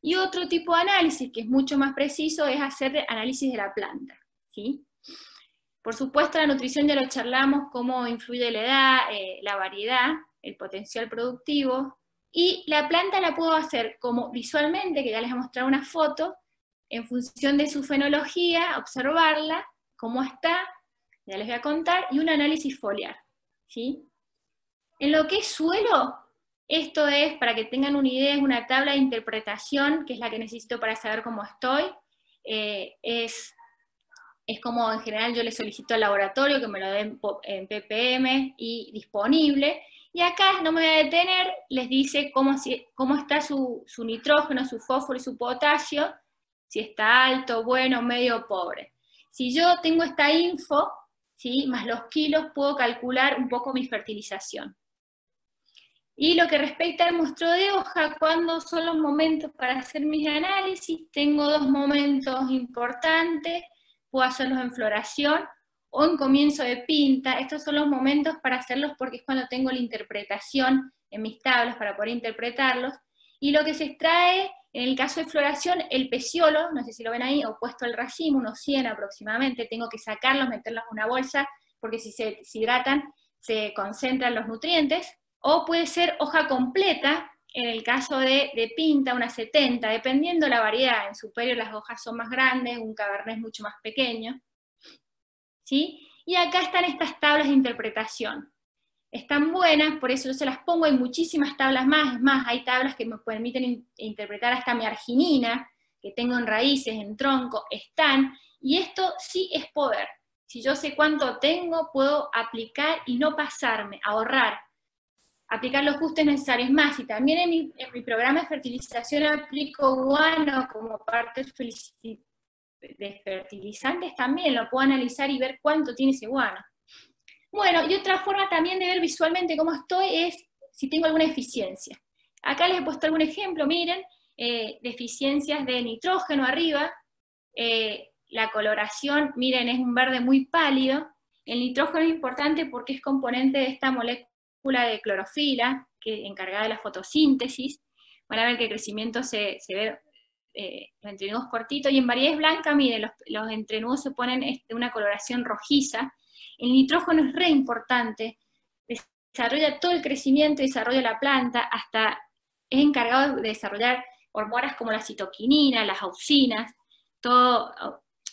Y otro tipo de análisis, que es mucho más preciso, es hacer análisis de la planta, ¿sí? Por supuesto, la nutrición ya lo charlamos, cómo influye la edad, la variedad, el potencial productivo, y la planta la puedo hacer como visualmente, que ya les he mostrado una foto, en función de su fenología, observarla, cómo está, ya les voy a contar, y un análisis foliar, ¿sí? En lo que es suelo, esto es, para que tengan una idea, es una tabla de interpretación, que es la que necesito para saber cómo estoy. Es como en general yo le solicito al laboratorio que me lo den en ppm y disponible. Y acá no me voy a detener, les dice cómo está su nitrógeno, su fósforo y su potasio, si está alto, bueno, medio o pobre. Si yo tengo esta info, ¿sí?, más los kilos, puedo calcular un poco mi fertilización. Y lo que respecta al muestreo de hoja, ¿cuándo son los momentos para hacer mis análisis? Tengo dos momentos importantes, puedo hacerlos en floración o en comienzo de pinta. Estos son los momentos para hacerlos porque es cuando tengo la interpretación en mis tablas para poder interpretarlos. Y lo que se extrae, en el caso de floración, el peciolo, no sé si lo ven ahí, opuesto al racimo, unos 100 aproximadamente, tengo que sacarlos, meterlos en una bolsa, porque si se deshidratan, se concentran los nutrientes. O puede ser hoja completa, en el caso de pinta, unas 70, dependiendo la variedad. En superior las hojas son más grandes, un cabernet es mucho más pequeño. ¿Sí? Y acá están estas tablas de interpretación. Están buenas, por eso yo se las pongo, hay muchísimas tablas más, es más, hay tablas que me permiten interpretar hasta mi arginina, que tengo en raíces, en tronco, están, y esto sí es poder. Si yo sé cuánto tengo, puedo aplicar y no pasarme, ahorrar. Aplicar los ajustes necesarios más, y también en mi programa de fertilización aplico guano como parte de fertilizantes, también lo puedo analizar y ver cuánto tiene ese guano. Bueno, y otra forma también de ver visualmente cómo estoy es si tengo alguna deficiencia. Acá les he puesto algún ejemplo, miren, deficiencias de nitrógeno arriba, la coloración, miren, es un verde muy pálido. El nitrógeno es importante porque es componente de esta molécula de clorofila, que es encargada de la fotosíntesis. Van a ver que el crecimiento se ve los entrenudos cortitos, y en variedades blancas, miren, los entrenudos se ponen de una coloración rojiza. El nitrógeno es re importante, desarrolla todo el crecimiento, desarrolla la planta, hasta es encargado de desarrollar hormonas como la citoquinina, las auxinas, todo,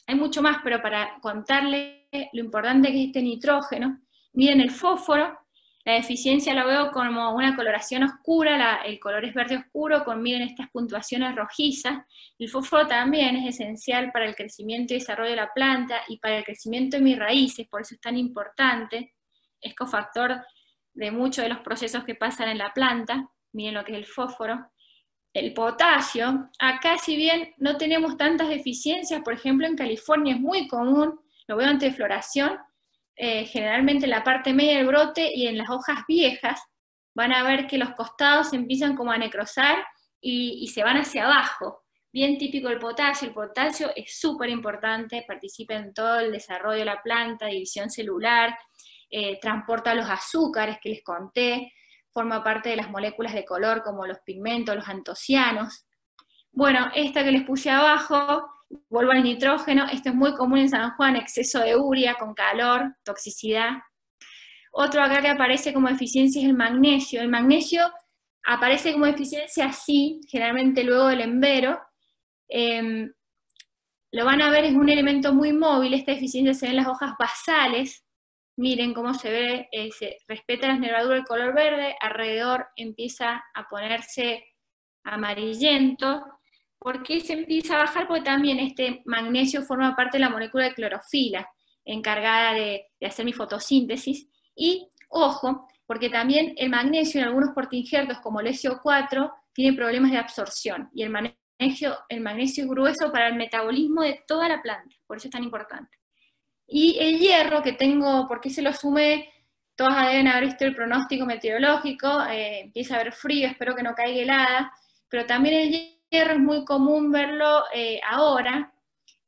hay mucho más, pero para contarles lo importante que es este nitrógeno. Miren el fósforo, la deficiencia lo veo como una coloración oscura, el color es verde oscuro, miren estas puntuaciones rojizas. El fósforo también es esencial para el crecimiento y desarrollo de la planta, y para el crecimiento de mis raíces, por eso es tan importante, es cofactor de muchos de los procesos que pasan en la planta. Miren lo que es el fósforo. El potasio, acá si bien no tenemos tantas deficiencias, por ejemplo en California es muy común, lo veo antes de floración, generalmente en la parte media del brote y en las hojas viejas, van a ver que los costados empiezan como a necrosar y se van hacia abajo. Bien típico el potasio es súper importante, participa en todo el desarrollo de la planta, división celular, transporta los azúcares que les conté, forma parte de las moléculas de color como los pigmentos, los antocianos. Bueno, esta que les puse abajo, vuelvo al nitrógeno, esto es muy común en San Juan, exceso de urea con calor, toxicidad. Otro acá que aparece como deficiencia es el magnesio. El magnesio aparece como deficiencia así, generalmente luego del embero. Lo van a ver, es un elemento muy móvil, esta deficiencia se ve en las hojas basales. Miren cómo se ve, se respeta las nervaduras del color verde, alrededor empieza a ponerse amarillento. ¿Por qué se empieza a bajar? Porque también este magnesio forma parte de la molécula de clorofila, encargada de hacer mi fotosíntesis. Y, ojo, porque también el magnesio en algunos portainjertos, como el SO4, tiene problemas de absorción, y el magnesio es grueso para el metabolismo de toda la planta, por eso es tan importante. Y el hierro que tengo, ¿por qué se lo sumé? Todas deben haber visto el pronóstico meteorológico, empieza a haber frío, espero que no caiga helada, pero también el hierro es muy común verlo ahora,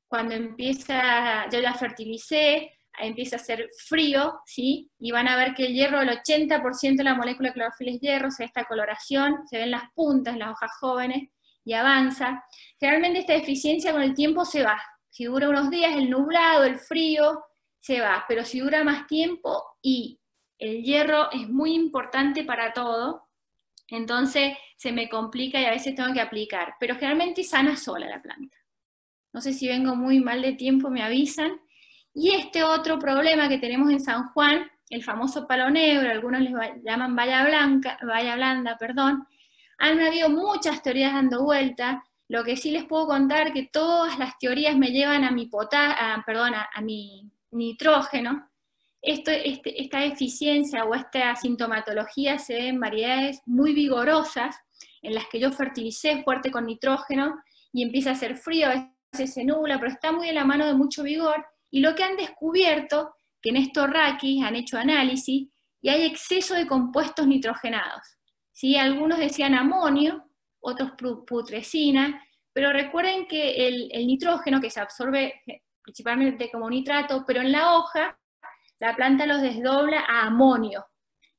cuando empieza, yo ya fertilicé, empieza a hacer frío, ¿sí? Y van a ver que el hierro, el 80% de la molécula de clorofila es hierro, se ve esta coloración, se ven las puntas, las hojas jóvenes, y avanza. Generalmente esta deficiencia con el tiempo se va. Si dura unos días, el nublado, el frío, se va, pero si dura más tiempo, y el hierro es muy importante para todo, entonces se me complica y a veces tengo que aplicar, pero generalmente sana sola la planta. No sé si vengo muy mal de tiempo, me avisan. Y este otro problema que tenemos en San Juan, el famoso palo negro, algunos les llaman valla blanda, han habido muchas teorías dando vuelta. Lo que sí les puedo contar que todas las teorías me llevan a mi nitrógeno. Esta deficiencia o esta sintomatología se ve en variedades muy vigorosas, en las que yo fertilicé fuerte con nitrógeno, y empieza a hacer frío, a veces se nubla, pero está muy de la mano de mucho vigor, y lo que han descubierto, que en estos raquis han hecho análisis, y hay exceso de compuestos nitrogenados. ¿Sí? Algunos decían amonio, otros putrescina, pero recuerden que el nitrógeno, que se absorbe principalmente como nitrato, pero en la hoja, la planta los desdobla a amonio.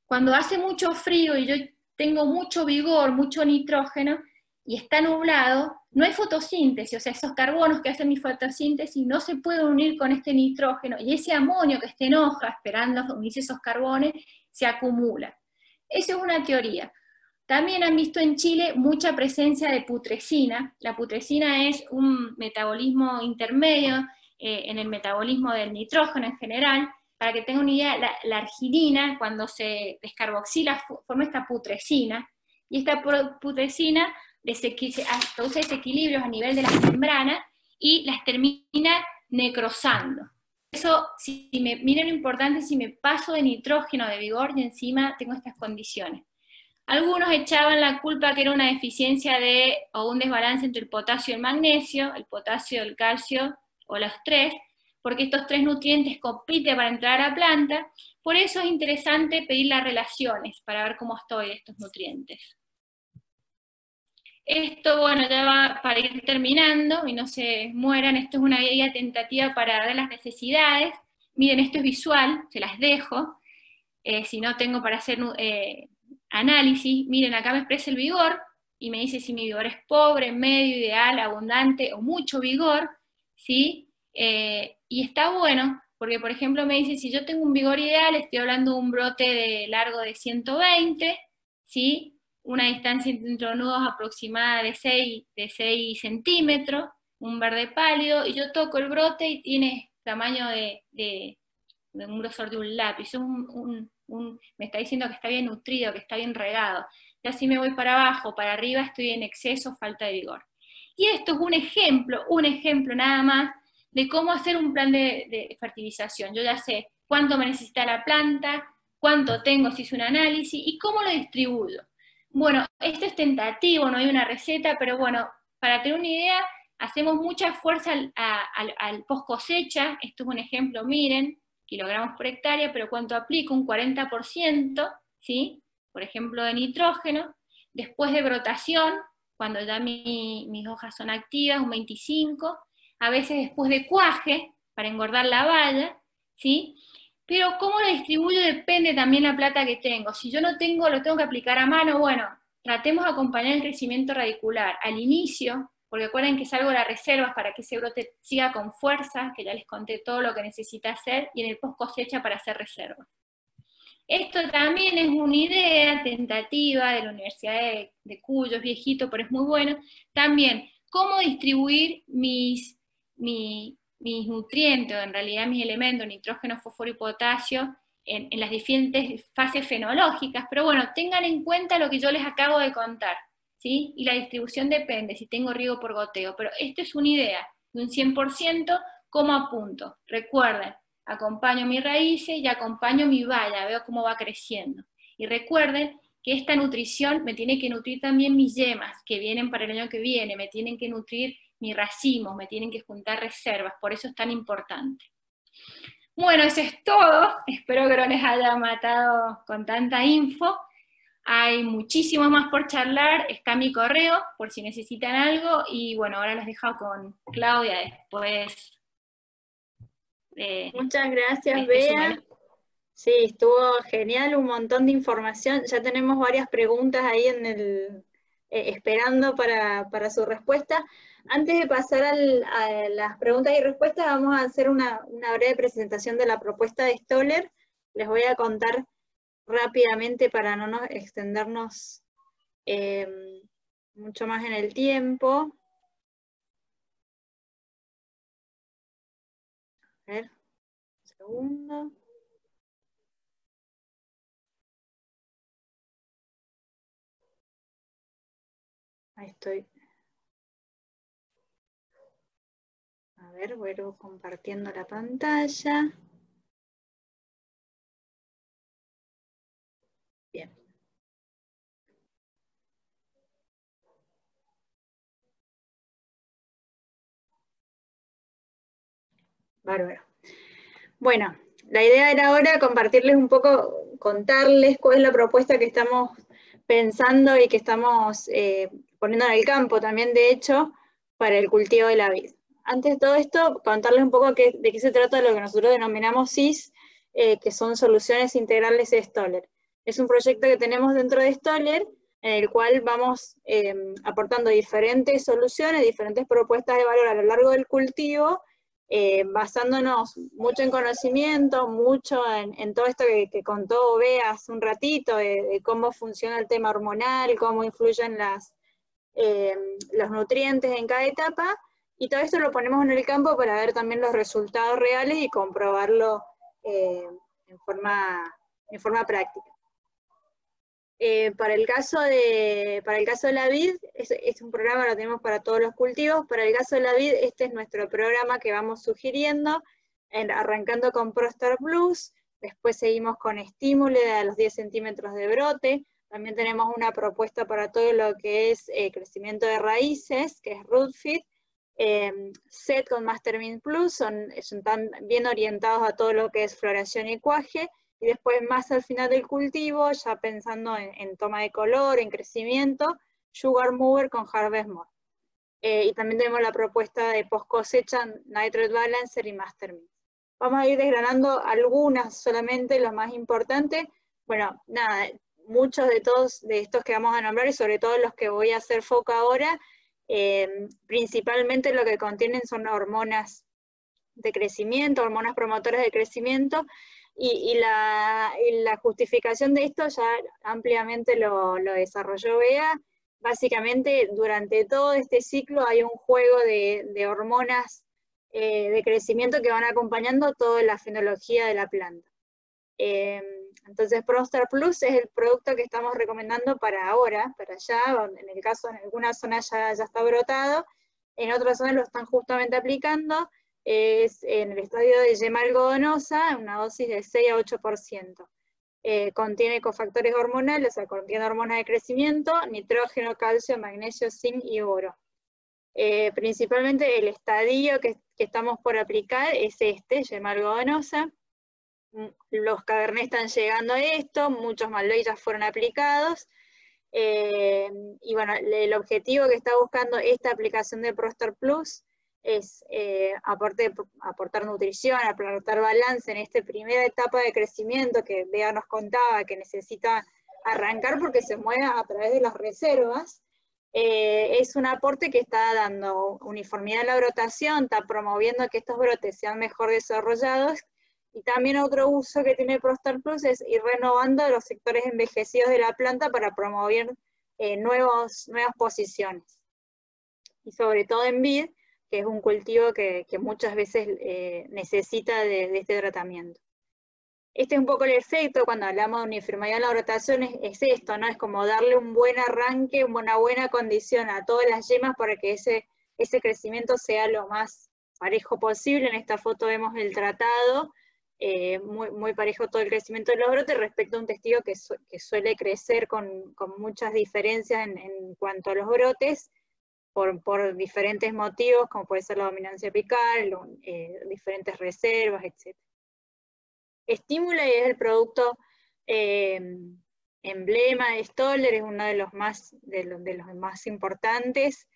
Cuando hace mucho frío y yo tengo mucho vigor, mucho nitrógeno, y está nublado, no hay fotosíntesis, o sea, esos carbonos que hacen mi fotosíntesis no se pueden unir con este nitrógeno, y ese amonio que está en hoja, esperando unirse esos carbones, se acumula. Esa es una teoría. También han visto en Chile mucha presencia de putrescina. La putrescina es un metabolismo intermedio en el metabolismo del nitrógeno en general. Para que tengan una idea, la arginina, cuando se descarboxila, forma esta putrescina, y esta putrescina causa desequilibrios a nivel de las membranas y las termina necrosando. Eso, miren lo importante, si me paso de nitrógeno, de vigor, y encima tengo estas condiciones. Algunos echaban la culpa que era una deficiencia o un desbalance entre el potasio y el magnesio, el potasio, el calcio, o los tres, porque estos tres nutrientes compiten para entrar a la planta. Por eso es interesante pedir las relaciones, para ver cómo estoy de estos nutrientes. Esto, bueno, ya va para ir terminando, y no se mueran, esto es una guía tentativa para ver las necesidades. Miren, esto es visual, se las dejo, si no tengo para hacer análisis. Miren, acá me expresa el vigor, y me dice si mi vigor es pobre, medio, ideal, abundante, o mucho vigor, ¿sí? Y está bueno, porque por ejemplo me dice, si yo tengo un vigor ideal, estoy hablando de un brote de largo de 120, ¿sí? Una distancia entre nudos aproximada de 6 centímetros, un verde pálido, y yo toco el brote y tiene tamaño de un grosor de un lápiz, me está diciendo que está bien nutrido, que está bien regado. Ya si me voy para abajo, para arriba, estoy en exceso, falta de vigor. Y esto es un ejemplo nada más, de cómo hacer un plan de fertilización. Yo ya sé cuánto me necesita la planta, cuánto tengo si hice un análisis, y cómo lo distribuyo. Bueno, esto es tentativo, no hay una receta, pero bueno, para tener una idea, hacemos mucha fuerza al post cosecha. Esto es un ejemplo, miren, kilogramos por hectárea, pero cuánto aplico, un 40%, ¿sí? Por ejemplo, de nitrógeno. Después de brotación, cuando ya mis hojas son activas, un 25%, a veces después de cuaje, para engordar la valla, ¿sí? Pero cómo lo distribuyo depende también la plata que tengo. Si yo no tengo, lo tengo que aplicar a mano, bueno, tratemos de acompañar el crecimiento radicular al inicio, porque recuerden que salgo de las reservas para que ese brote siga con fuerza, que ya les conté todo lo que necesita hacer, y en el post cosecha para hacer reservas. Esto también es una idea tentativa de la Universidad de Cuyo, es viejito, pero es muy bueno. También, cómo distribuir mis nutrientes, o en realidad mis elementos, nitrógeno, fósforo y potasio, en las diferentes fases fenológicas. Pero bueno, tengan en cuenta lo que yo les acabo de contar, ¿sí? Y la distribución depende, si tengo riego por goteo. Pero esto es una idea, de un 100%, ¿cómo apunto? Recuerden, acompaño mis raíces y acompaño mi valla, veo cómo va creciendo. Y recuerden que esta nutrición me tiene que nutrir también mis yemas, que vienen para el año que viene, me tienen que nutrir mis racimos, me tienen que juntar reservas, por eso es tan importante. Bueno, eso es todo, espero que no les haya matado con tanta info. Hay muchísimo más por charlar, está mi correo, por si necesitan algo, y bueno, ahora los dejo con Claudia después. Muchas gracias, Bea. Sí, estuvo genial, un montón de información. Ya tenemos varias preguntas ahí esperando para su respuesta. Antes de pasar a las preguntas y respuestas, vamos a hacer una breve presentación de la propuesta de Stoller. Les voy a contar rápidamente para no nos extendernos mucho más en el tiempo. A ver, un segundo. Ahí estoy. A ver, voy compartiendo la pantalla. Bien. Bárbaro. Bueno, la idea era ahora compartirles un poco, contarles cuál es la propuesta que estamos pensando y que estamos poniendo en el campo también, de hecho, para el cultivo de la vid. Antes de todo esto, contarles un poco de qué se trata de lo que nosotros denominamos SIS, que son Soluciones Integrales de Stoller. Es un proyecto que tenemos dentro de Stoller, en el cual vamos aportando diferentes soluciones, diferentes propuestas de valor a lo largo del cultivo, basándonos mucho en conocimiento, mucho en todo esto que contó Bea hace un ratito, de cómo funciona el tema hormonal, cómo influyen los nutrientes en cada etapa, y todo esto lo ponemos en el campo para ver también los resultados reales y comprobarlo en forma práctica. Para el caso de la vid, es un programa que lo tenemos para todos los cultivos. Para el caso de la vid, este es nuestro programa que vamos sugiriendo, arrancando con ProStar Plus, después seguimos con estímulo a los 10 centímetros de brote, también tenemos una propuesta para todo lo que es crecimiento de raíces, que es RootFit, SET con Mastermin Plus, están bien orientados a todo lo que es floración y cuaje, y después más al final del cultivo, ya pensando en toma de color, en crecimiento, Sugar Mover con Harvest More. Y también tenemos la propuesta de post cosecha, Nitrate Balancer y Mastermin. Vamos a ir desgranando algunas solamente, lo más importante. Bueno, nada, muchos de todos de estos que vamos a nombrar, y sobre todo los que voy a hacer foco ahora, principalmente lo que contienen son hormonas de crecimiento, hormonas promotoras de crecimiento, y la justificación de esto ya ampliamente lo desarrolló Bea. Básicamente, durante todo este ciclo hay un juego de hormonas de crecimiento que van acompañando toda la fenología de la planta. Entonces, ProStar Plus es el producto que estamos recomendando para ahora, para allá, en el caso en algunas zonas ya está brotado, en otras zonas lo están justamente aplicando. Es en el estadio de yema algodonosa, una dosis de 6 a 8%. Contiene cofactores hormonales, o sea, contiene hormonas de crecimiento, nitrógeno, calcio, magnesio, zinc y oro. Principalmente el estadio que estamos por aplicar es este, yema algodonosa. Los Cabernet están llegando a esto, muchos Malbec ya fueron aplicados. Y bueno, el objetivo que está buscando esta aplicación de ProStar Plus es aportar nutrición, aportar balance en esta primera etapa de crecimiento que Bea nos contaba que necesita arrancar porque se mueve a través de las reservas. Es un aporte que está dando uniformidad a la brotación, está promoviendo que estos brotes sean mejor desarrollados, y también otro uso que tiene ProStar Plus es ir renovando los sectores envejecidos de la planta para promover nuevas posiciones. Y sobre todo en vid, que es un cultivo que muchas veces necesita de este tratamiento. Este es un poco el efecto cuando hablamos de uniformidad en la brotación, es esto, ¿no? Es como darle un buen arranque, una buena condición a todas las yemas para que ese crecimiento sea lo más parejo posible. En esta foto vemos el tratado, muy parejo todo el crecimiento de los brotes respecto a un testigo que suele crecer con muchas diferencias en cuanto a los brotes, por diferentes motivos, como puede ser la dominancia apical, diferentes reservas, etc. Estímulo es el producto emblema de Stoller, es uno de los más importantes.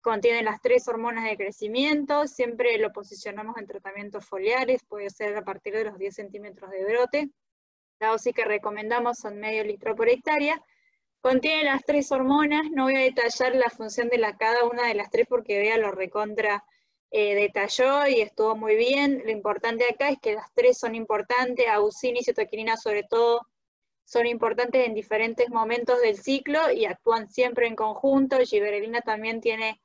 Contiene las 3 hormonas de crecimiento, siempre lo posicionamos en tratamientos foliares, puede ser a partir de los 10 centímetros de brote. La dosis que recomendamos son medio litro por hectárea. Contiene las 3 hormonas, no voy a detallar la función de cada una de las 3 porque Bea lo recontra detalló y estuvo muy bien. Lo importante acá es que las 3 son importantes, auxina y citoquinina sobre todo, son importantes en diferentes momentos del ciclo y actúan siempre en conjunto. Giberelina también tiene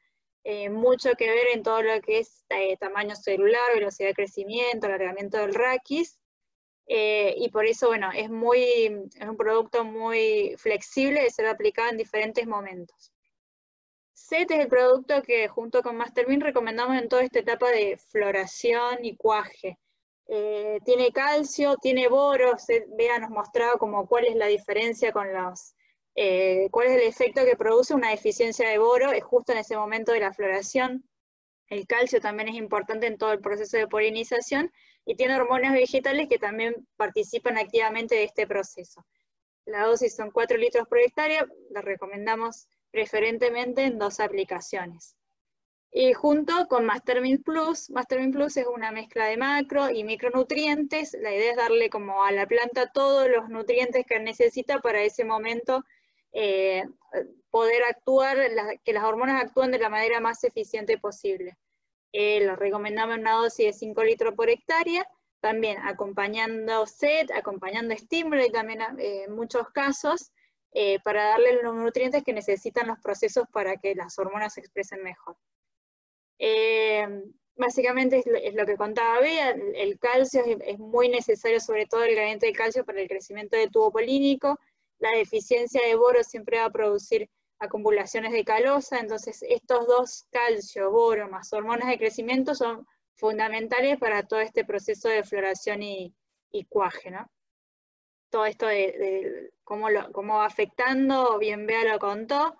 mucho que ver en todo lo que es tamaño celular, velocidad de crecimiento, alargamiento del raquis. y por eso, bueno, es un producto muy flexible de ser aplicado en diferentes momentos. SET es el producto que junto con Masterbeam recomendamos en toda esta etapa de floración y cuaje. Tiene calcio, tiene boro. Bea nos mostraba como cuál es la diferencia con los, cuál es el efecto que produce una deficiencia de boro, es justo en ese momento de la floración. El calcio también es importante en todo el proceso de polinización y tiene hormonas vegetales que también participan activamente de este proceso. La dosis son 4 litros por hectárea, la recomendamos preferentemente en 2 aplicaciones. Y junto con Masterbeam Plus es una mezcla de macro y micronutrientes. La idea es darle como a la planta todos los nutrientes que necesita para ese momento poder actuar, que las hormonas actúen de la manera más eficiente posible. Lo recomendamos en una dosis de 5 litros por hectárea, también acompañando SET, acompañando estímulo y también en muchos casos para darle los nutrientes que necesitan los procesos para que las hormonas se expresen mejor. Básicamente es lo que contaba Bea, el calcio es muy necesario, sobre todo el gradiente de calcio para el crecimiento del tubo polínico. La deficiencia de boro siempre va a producir acumulaciones de calosa, entonces estos dos, calcio, boro más hormonas de crecimiento, son fundamentales para todo este proceso de floración y cuaje, ¿no? Todo esto de cómo va afectando, bien Bea lo contó.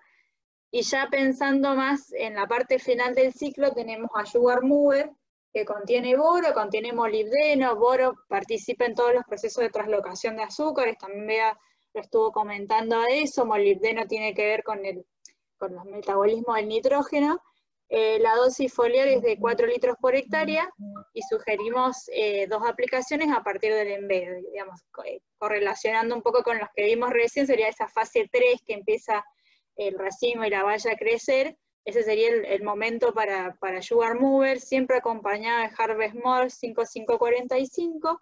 Y ya pensando más en la parte final del ciclo, tenemos a Sugar Mover, que contiene boro, contiene molibdeno. Boro participa en todos los procesos de translocación de azúcares, también Bea lo estuvo comentando a eso. Molibdeno tiene que ver con los metabolismos del nitrógeno. La dosis foliar es de 4 litros por hectárea, y sugerimos 2 aplicaciones a partir del embed, digamos, correlacionando un poco con los que vimos recién, sería esa fase 3 que empieza el racimo y la valla a crecer. Ese sería el momento para Sugar Mover, siempre acompañado de Harvest More 5545.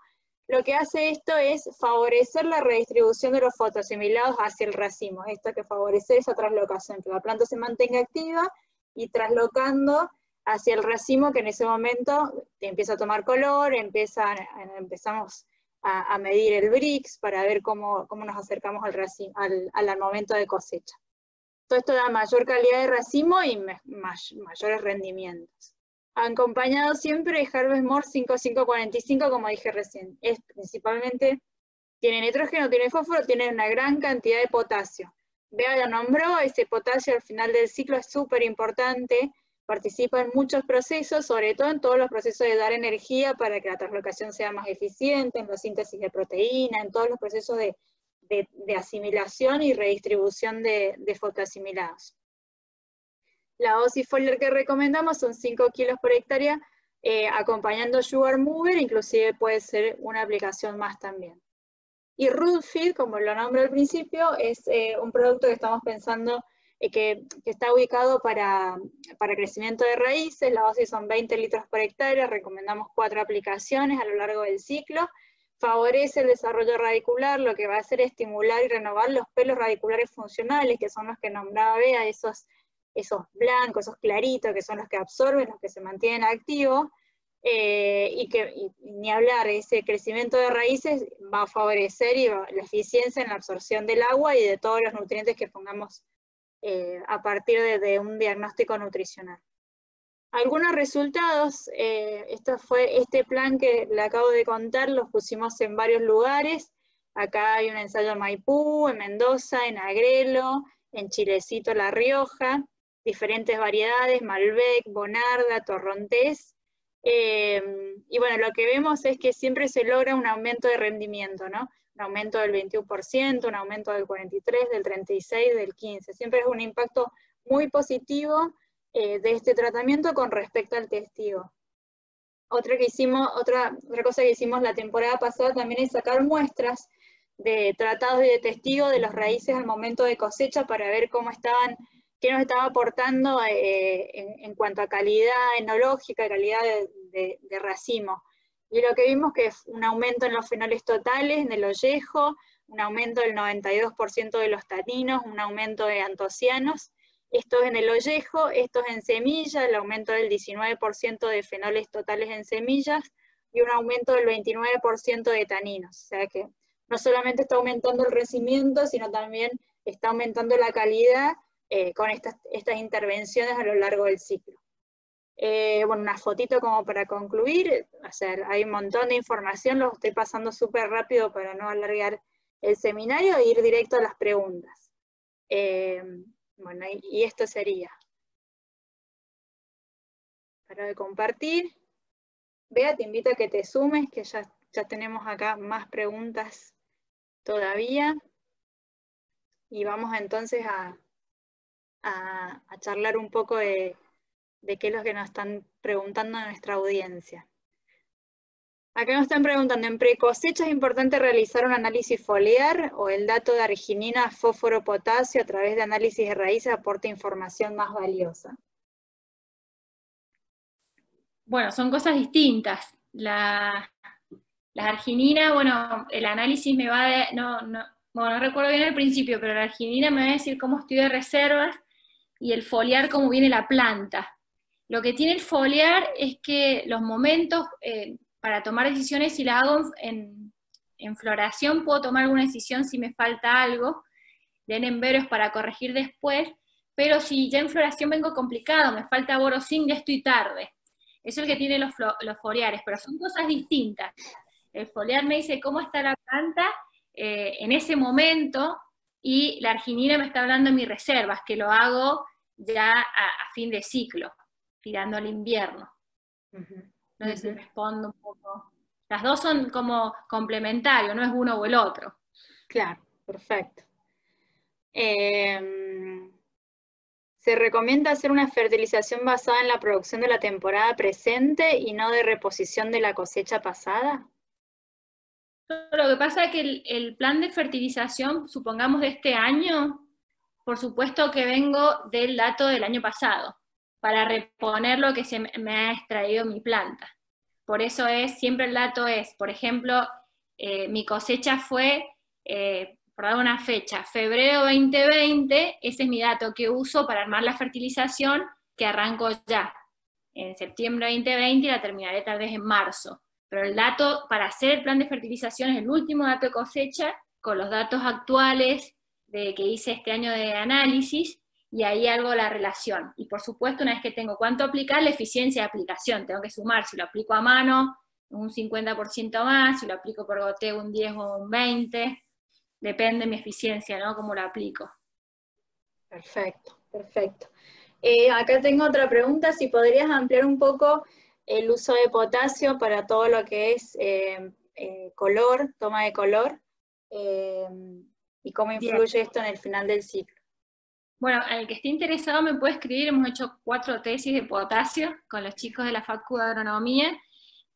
Lo que hace esto es favorecer la redistribución de los fotoasimilados hacia el racimo, esto que favorecer esa translocación, que la planta se mantenga activa y traslocando hacia el racimo, que en ese momento empieza a tomar color, empezamos a medir el Brix para ver cómo nos acercamos al racimo, al momento de cosecha. Todo esto da mayor calidad de racimo y mayores rendimientos. Acompañado siempre de Harvest More 5545, como dije recién. Es principalmente, tiene nitrógeno, tiene fósforo, tiene una gran cantidad de potasio. Bea lo nombró, ese potasio al final del ciclo es súper importante, participa en muchos procesos, sobre todo en todos los procesos de dar energía para que la translocación sea más eficiente, en la síntesis de proteína, en todos los procesos de asimilación y redistribución de fotoasimilados. La dosis foliar que recomendamos son 5 kilos por hectárea, acompañando Sugar Mover, inclusive puede ser una aplicación más también. Y Root Feed, como lo nombré al principio, es un producto que estamos pensando que está ubicado para crecimiento de raíces. La dosis son 20 litros por hectárea, recomendamos 4 aplicaciones a lo largo del ciclo. Favorece el desarrollo radicular, lo que va a hacer es estimular y renovar los pelos radiculares funcionales, que son los que nombraba Bea, esos blancos, esos claritos, que son los que absorben, los que se mantienen activos, y ni hablar, ese crecimiento de raíces va a favorecer la eficiencia en la absorción del agua y de todos los nutrientes que pongamos a partir de un diagnóstico nutricional. Algunos resultados, este plan que le acabo de contar, los pusimos en varios lugares. Acá hay un ensayo en Maipú, en Mendoza, en Agrelo, en Chilecito, La Rioja, diferentes variedades, Malbec, Bonarda, Torrontés. Y bueno, lo que vemos es que siempre se logra un aumento de rendimiento, ¿no? Un aumento del 21%, un aumento del 43%, del 36%, del 15%. Siempre es un impacto muy positivo de este tratamiento con respecto al testigo. Otra cosa que hicimos la temporada pasada también es sacar muestras de tratados y de testigo de las raíces al momento de cosecha para ver qué nos estaba aportando en cuanto a calidad enológica, calidad de racimo. Y lo que vimos que es un aumento en los fenoles totales, en el ollejo, un aumento del 92% de los taninos, un aumento de antocianos. Esto es en el ollejo, esto es en semillas, el aumento del 19% de fenoles totales en semillas, y un aumento del 29% de taninos. O sea que no solamente está aumentando el rendimiento, sino también está aumentando la calidad con estas intervenciones a lo largo del ciclo. Bueno, una fotito como para concluir. O sea, hay un montón de información, lo estoy pasando súper rápido para no alargar el seminario e ir directo a las preguntas. Bueno, y esto sería. Para de compartir. Bea, te invito a que te sumes, que ya tenemos acá más preguntas todavía. Y vamos entonces a charlar un poco de qué es lo que nos están preguntando nuestra audiencia. Acá nos están preguntando, ¿en precosecha es importante realizar un análisis foliar o el dato de arginina, fósforo, potasio a través de análisis de raíces aporta información más valiosa? Bueno, son cosas distintas. La arginina, bueno, el análisis me va a... no recuerdo bien al principio, pero la arginina me va a decir cómo estoy de reservas y el foliar cómo viene la planta. Lo que tiene el foliar es que los momentos para tomar decisiones, si la hago en floración, puedo tomar alguna decisión si me falta algo, de enveros para corregir después, pero si ya en floración vengo complicado, me falta borosín, ya estoy tarde. Eso es el que tiene los foliares, pero son cosas distintas. El foliar me dice cómo está la planta en ese momento, y la arginina me está hablando de mis reservas, que lo hago ya a fin de ciclo, tirando al invierno. No sé si respondo un poco. Las dos son como complementarios, no es uno o el otro. Claro, perfecto. Se recomienda hacer una fertilización basada en la producción de la temporada presente y no de reposición de la cosecha pasada. Lo que pasa es que el plan de fertilización, supongamos de este año, por supuesto que vengo del dato del año pasado, para reponer lo que se me ha extraído mi planta. Por eso siempre el dato es, por ejemplo, mi cosecha fue, por dar una fecha, febrero 2020, ese es mi dato que uso para armar la fertilización, que arranco ya en septiembre 2020 y la terminaré tal vez en marzo. Pero el dato para hacer el plan de fertilización es el último dato de cosecha, con los datos actuales que hice este año de análisis, y ahí hago la relación. Y por supuesto, una vez que tengo cuánto aplicar, la eficiencia de aplicación, tengo que sumar, si lo aplico a mano, un 50% más, si lo aplico por goteo un 10 o un 20, depende de mi eficiencia, ¿no? Cómo lo aplico. Perfecto, perfecto. Acá tengo otra pregunta, si podrías ampliar un poco el uso de potasio para todo lo que es color, toma de color, y cómo influye esto en el final del ciclo. Bueno, al que esté interesado me puede escribir, hemos hecho 4 tesis de potasio con los chicos de la Facultad de Agronomía,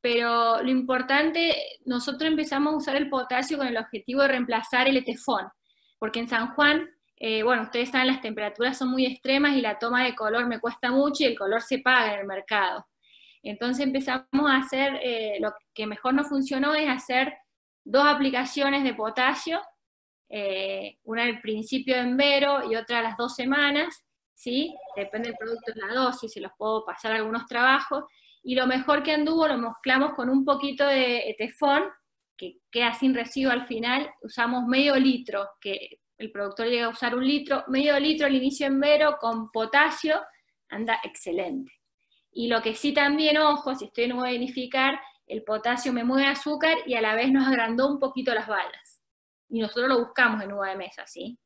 pero lo importante, nosotros empezamos a usar el potasio con el objetivo de reemplazar el etefón, porque en San Juan, bueno, ustedes saben, las temperaturas son muy extremas y la toma de color me cuesta mucho y el color se paga en el mercado. Entonces empezamos a hacer, lo que mejor nos funcionó es hacer 2 aplicaciones de potasio, una al principio de envero y otra a las 2 semanas, ¿sí? Depende del producto de la dosis, se los puedo pasar algunos trabajos, y lo mejor que anduvo lo mezclamos con un poquito de etefón, que queda sin residuo al final, usamos medio litro, que el productor llega a usar 1 litro, medio litro al inicio de envero con potasio, anda excelente. Y lo que sí también, ojo, si estoy en uva de vinificar, el potasio me mueve azúcar y a la vez nos agrandó un poquito las balas. Y nosotros lo buscamos en uva de mesa, ¿sí?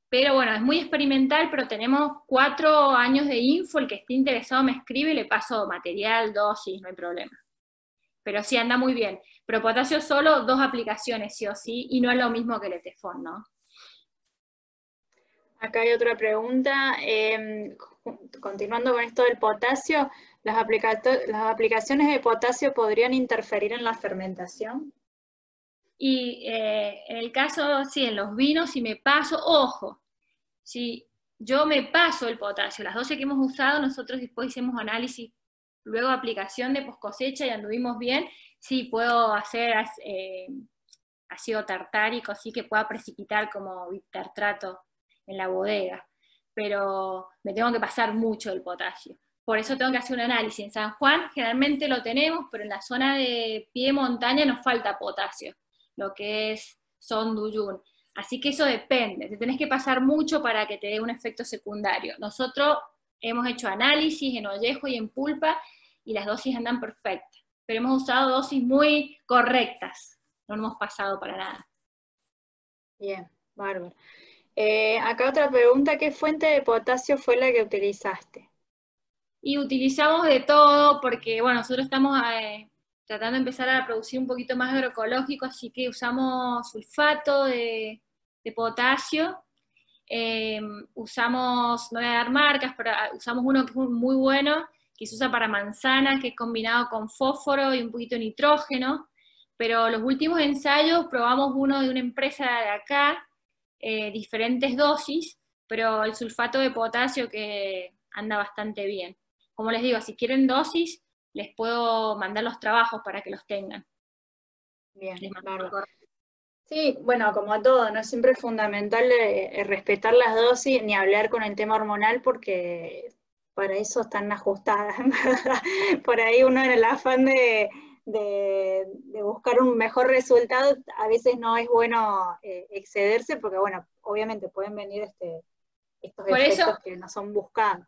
Pero bueno, es muy experimental, pero tenemos 4 años de info, el que esté interesado me escribe y le paso material, dosis, no hay problema. Pero sí, anda muy bien. Pero potasio solo 2 aplicaciones, sí o sí, y no es lo mismo que el etefón, ¿no? Acá hay otra pregunta, continuando con esto del potasio, ¿las aplicaciones de potasio podrían interferir en la fermentación? Y en el caso, sí, en los vinos, si me paso, ojo, si yo me paso el potasio, las dosis que hemos usado, nosotros después hicimos análisis, luego aplicación de post cosecha y anduvimos bien, sí puedo hacer ácido tartárico, así que pueda precipitar como bitartrato en la bodega, pero me tengo que pasar mucho el potasio. por eso tengo que hacer un análisis. En San Juan generalmente lo tenemos, pero en la zona de pie de montaña nos falta potasio, lo que es Son Duyun. Así que eso depende, te tenés que pasar mucho para que te dé un efecto secundario. Nosotros hemos hecho análisis en ollejo y en pulpa, y las dosis andan perfectas, pero hemos usado dosis muy correctas, no hemos pasado para nada. Bien, bárbaro. Acá otra pregunta, ¿qué fuente de potasio fue la que utilizaste? Y utilizamos de todo, porque bueno, nosotros estamos tratando de empezar a producir un poquito más agroecológico, así que usamos sulfato de potasio, usamos, no voy a dar marcas, pero usamos uno que es muy bueno, que se usa para manzana, que es combinado con fósforo y un poquito de nitrógeno, pero los últimos ensayos probamos uno de una empresa de acá, diferentes dosis, pero el sulfato de potasio que anda bastante bien. Como les digo, si quieren dosis, les puedo mandar los trabajos para que los tengan. Bien, bárbaro. Sí, bueno, como todo, ¿no? Siempre es fundamental respetar las dosis, ni hablar con el tema hormonal, porque para eso están ajustadas. Por ahí uno en el afán de buscar un mejor resultado, a veces no es bueno excederse, porque bueno, obviamente pueden venir estos Por efectos eso, que no son buscados.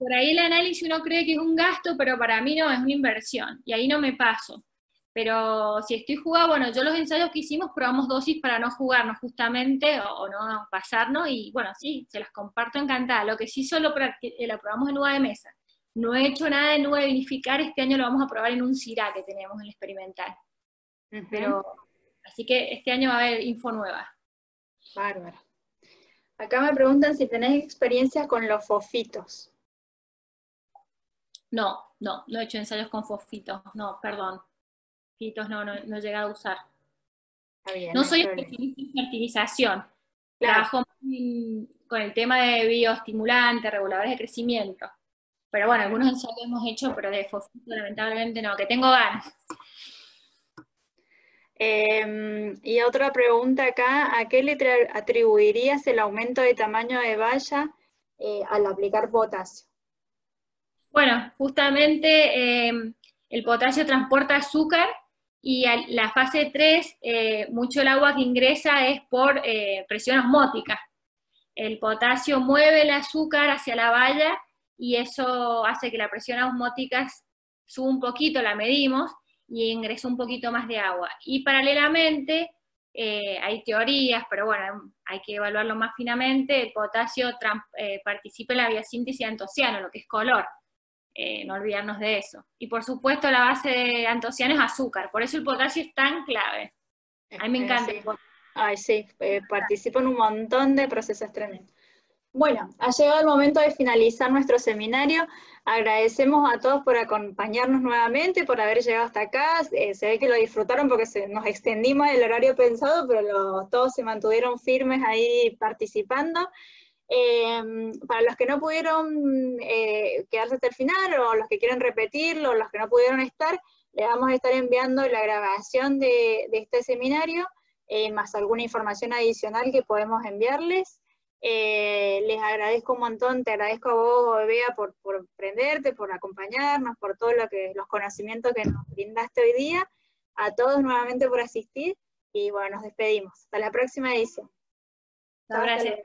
por ahí el análisis uno cree que es un gasto, pero para mí no, es una inversión, y ahí no me paso. Pero si estoy jugando, bueno, yo los ensayos que hicimos probamos dosis para no jugarnos justamente, o no pasarnos, y bueno, sí, se las comparto encantada. Lo que sí solo lo probamos en uva de mesa. No he hecho nada en uva de vinificar, este año lo vamos a probar en un Syrah que tenemos en el experimental. Pero, así que este año va a haber info nueva. Bárbaro. Acá me preguntan si tenés experiencia con los fosfitos. No he hecho ensayos con fosfitos, no, perdón. Fosfitos no he llegado a usar. Está bien, No soy problema. especialista en fertilización. Claro. Trabajo con el tema de bioestimulantes, reguladores de crecimiento. Pero bueno, algunos ensayos hemos hecho, pero de fosfito lamentablemente no, que tengo ganas. Y otra pregunta acá, ¿a qué le atribuirías el aumento de tamaño de valla al aplicar potasio? Bueno, justamente el potasio transporta azúcar, y a la fase 3, mucho el agua que ingresa es por presión osmótica. El potasio mueve el azúcar hacia la valla, y eso hace que la presión osmótica suba un poquito, la medimos, y ingresa un poquito más de agua. Y paralelamente, hay teorías, pero bueno, hay que evaluarlo más finamente, el potasio participa en la biosíntesis de antociano, lo que es color. No olvidarnos de eso. Y por supuesto la base de antociano es azúcar, por eso el potasio es tan clave. A mí me encanta. Sí. Ay, sí, participo en un montón de procesos tremendos. Bueno, ha llegado el momento de finalizar nuestro seminario. Agradecemos a todos por acompañarnos nuevamente, por haber llegado hasta acá. Se ve que lo disfrutaron porque nos extendimos el horario pensado, pero todos se mantuvieron firmes ahí participando. Para los que no pudieron quedarse hasta el final, o los que quieren repetirlo, o los que no pudieron estar, le vamos a estar enviando la grabación de este seminario, más alguna información adicional que podemos enviarles. Les agradezco un montón, te agradezco a vos, Bea, por prenderte, por acompañarnos, por todos los conocimientos que nos brindaste hoy día, a todos nuevamente por asistir, y bueno, nos despedimos. Hasta la próxima edición. Gracias.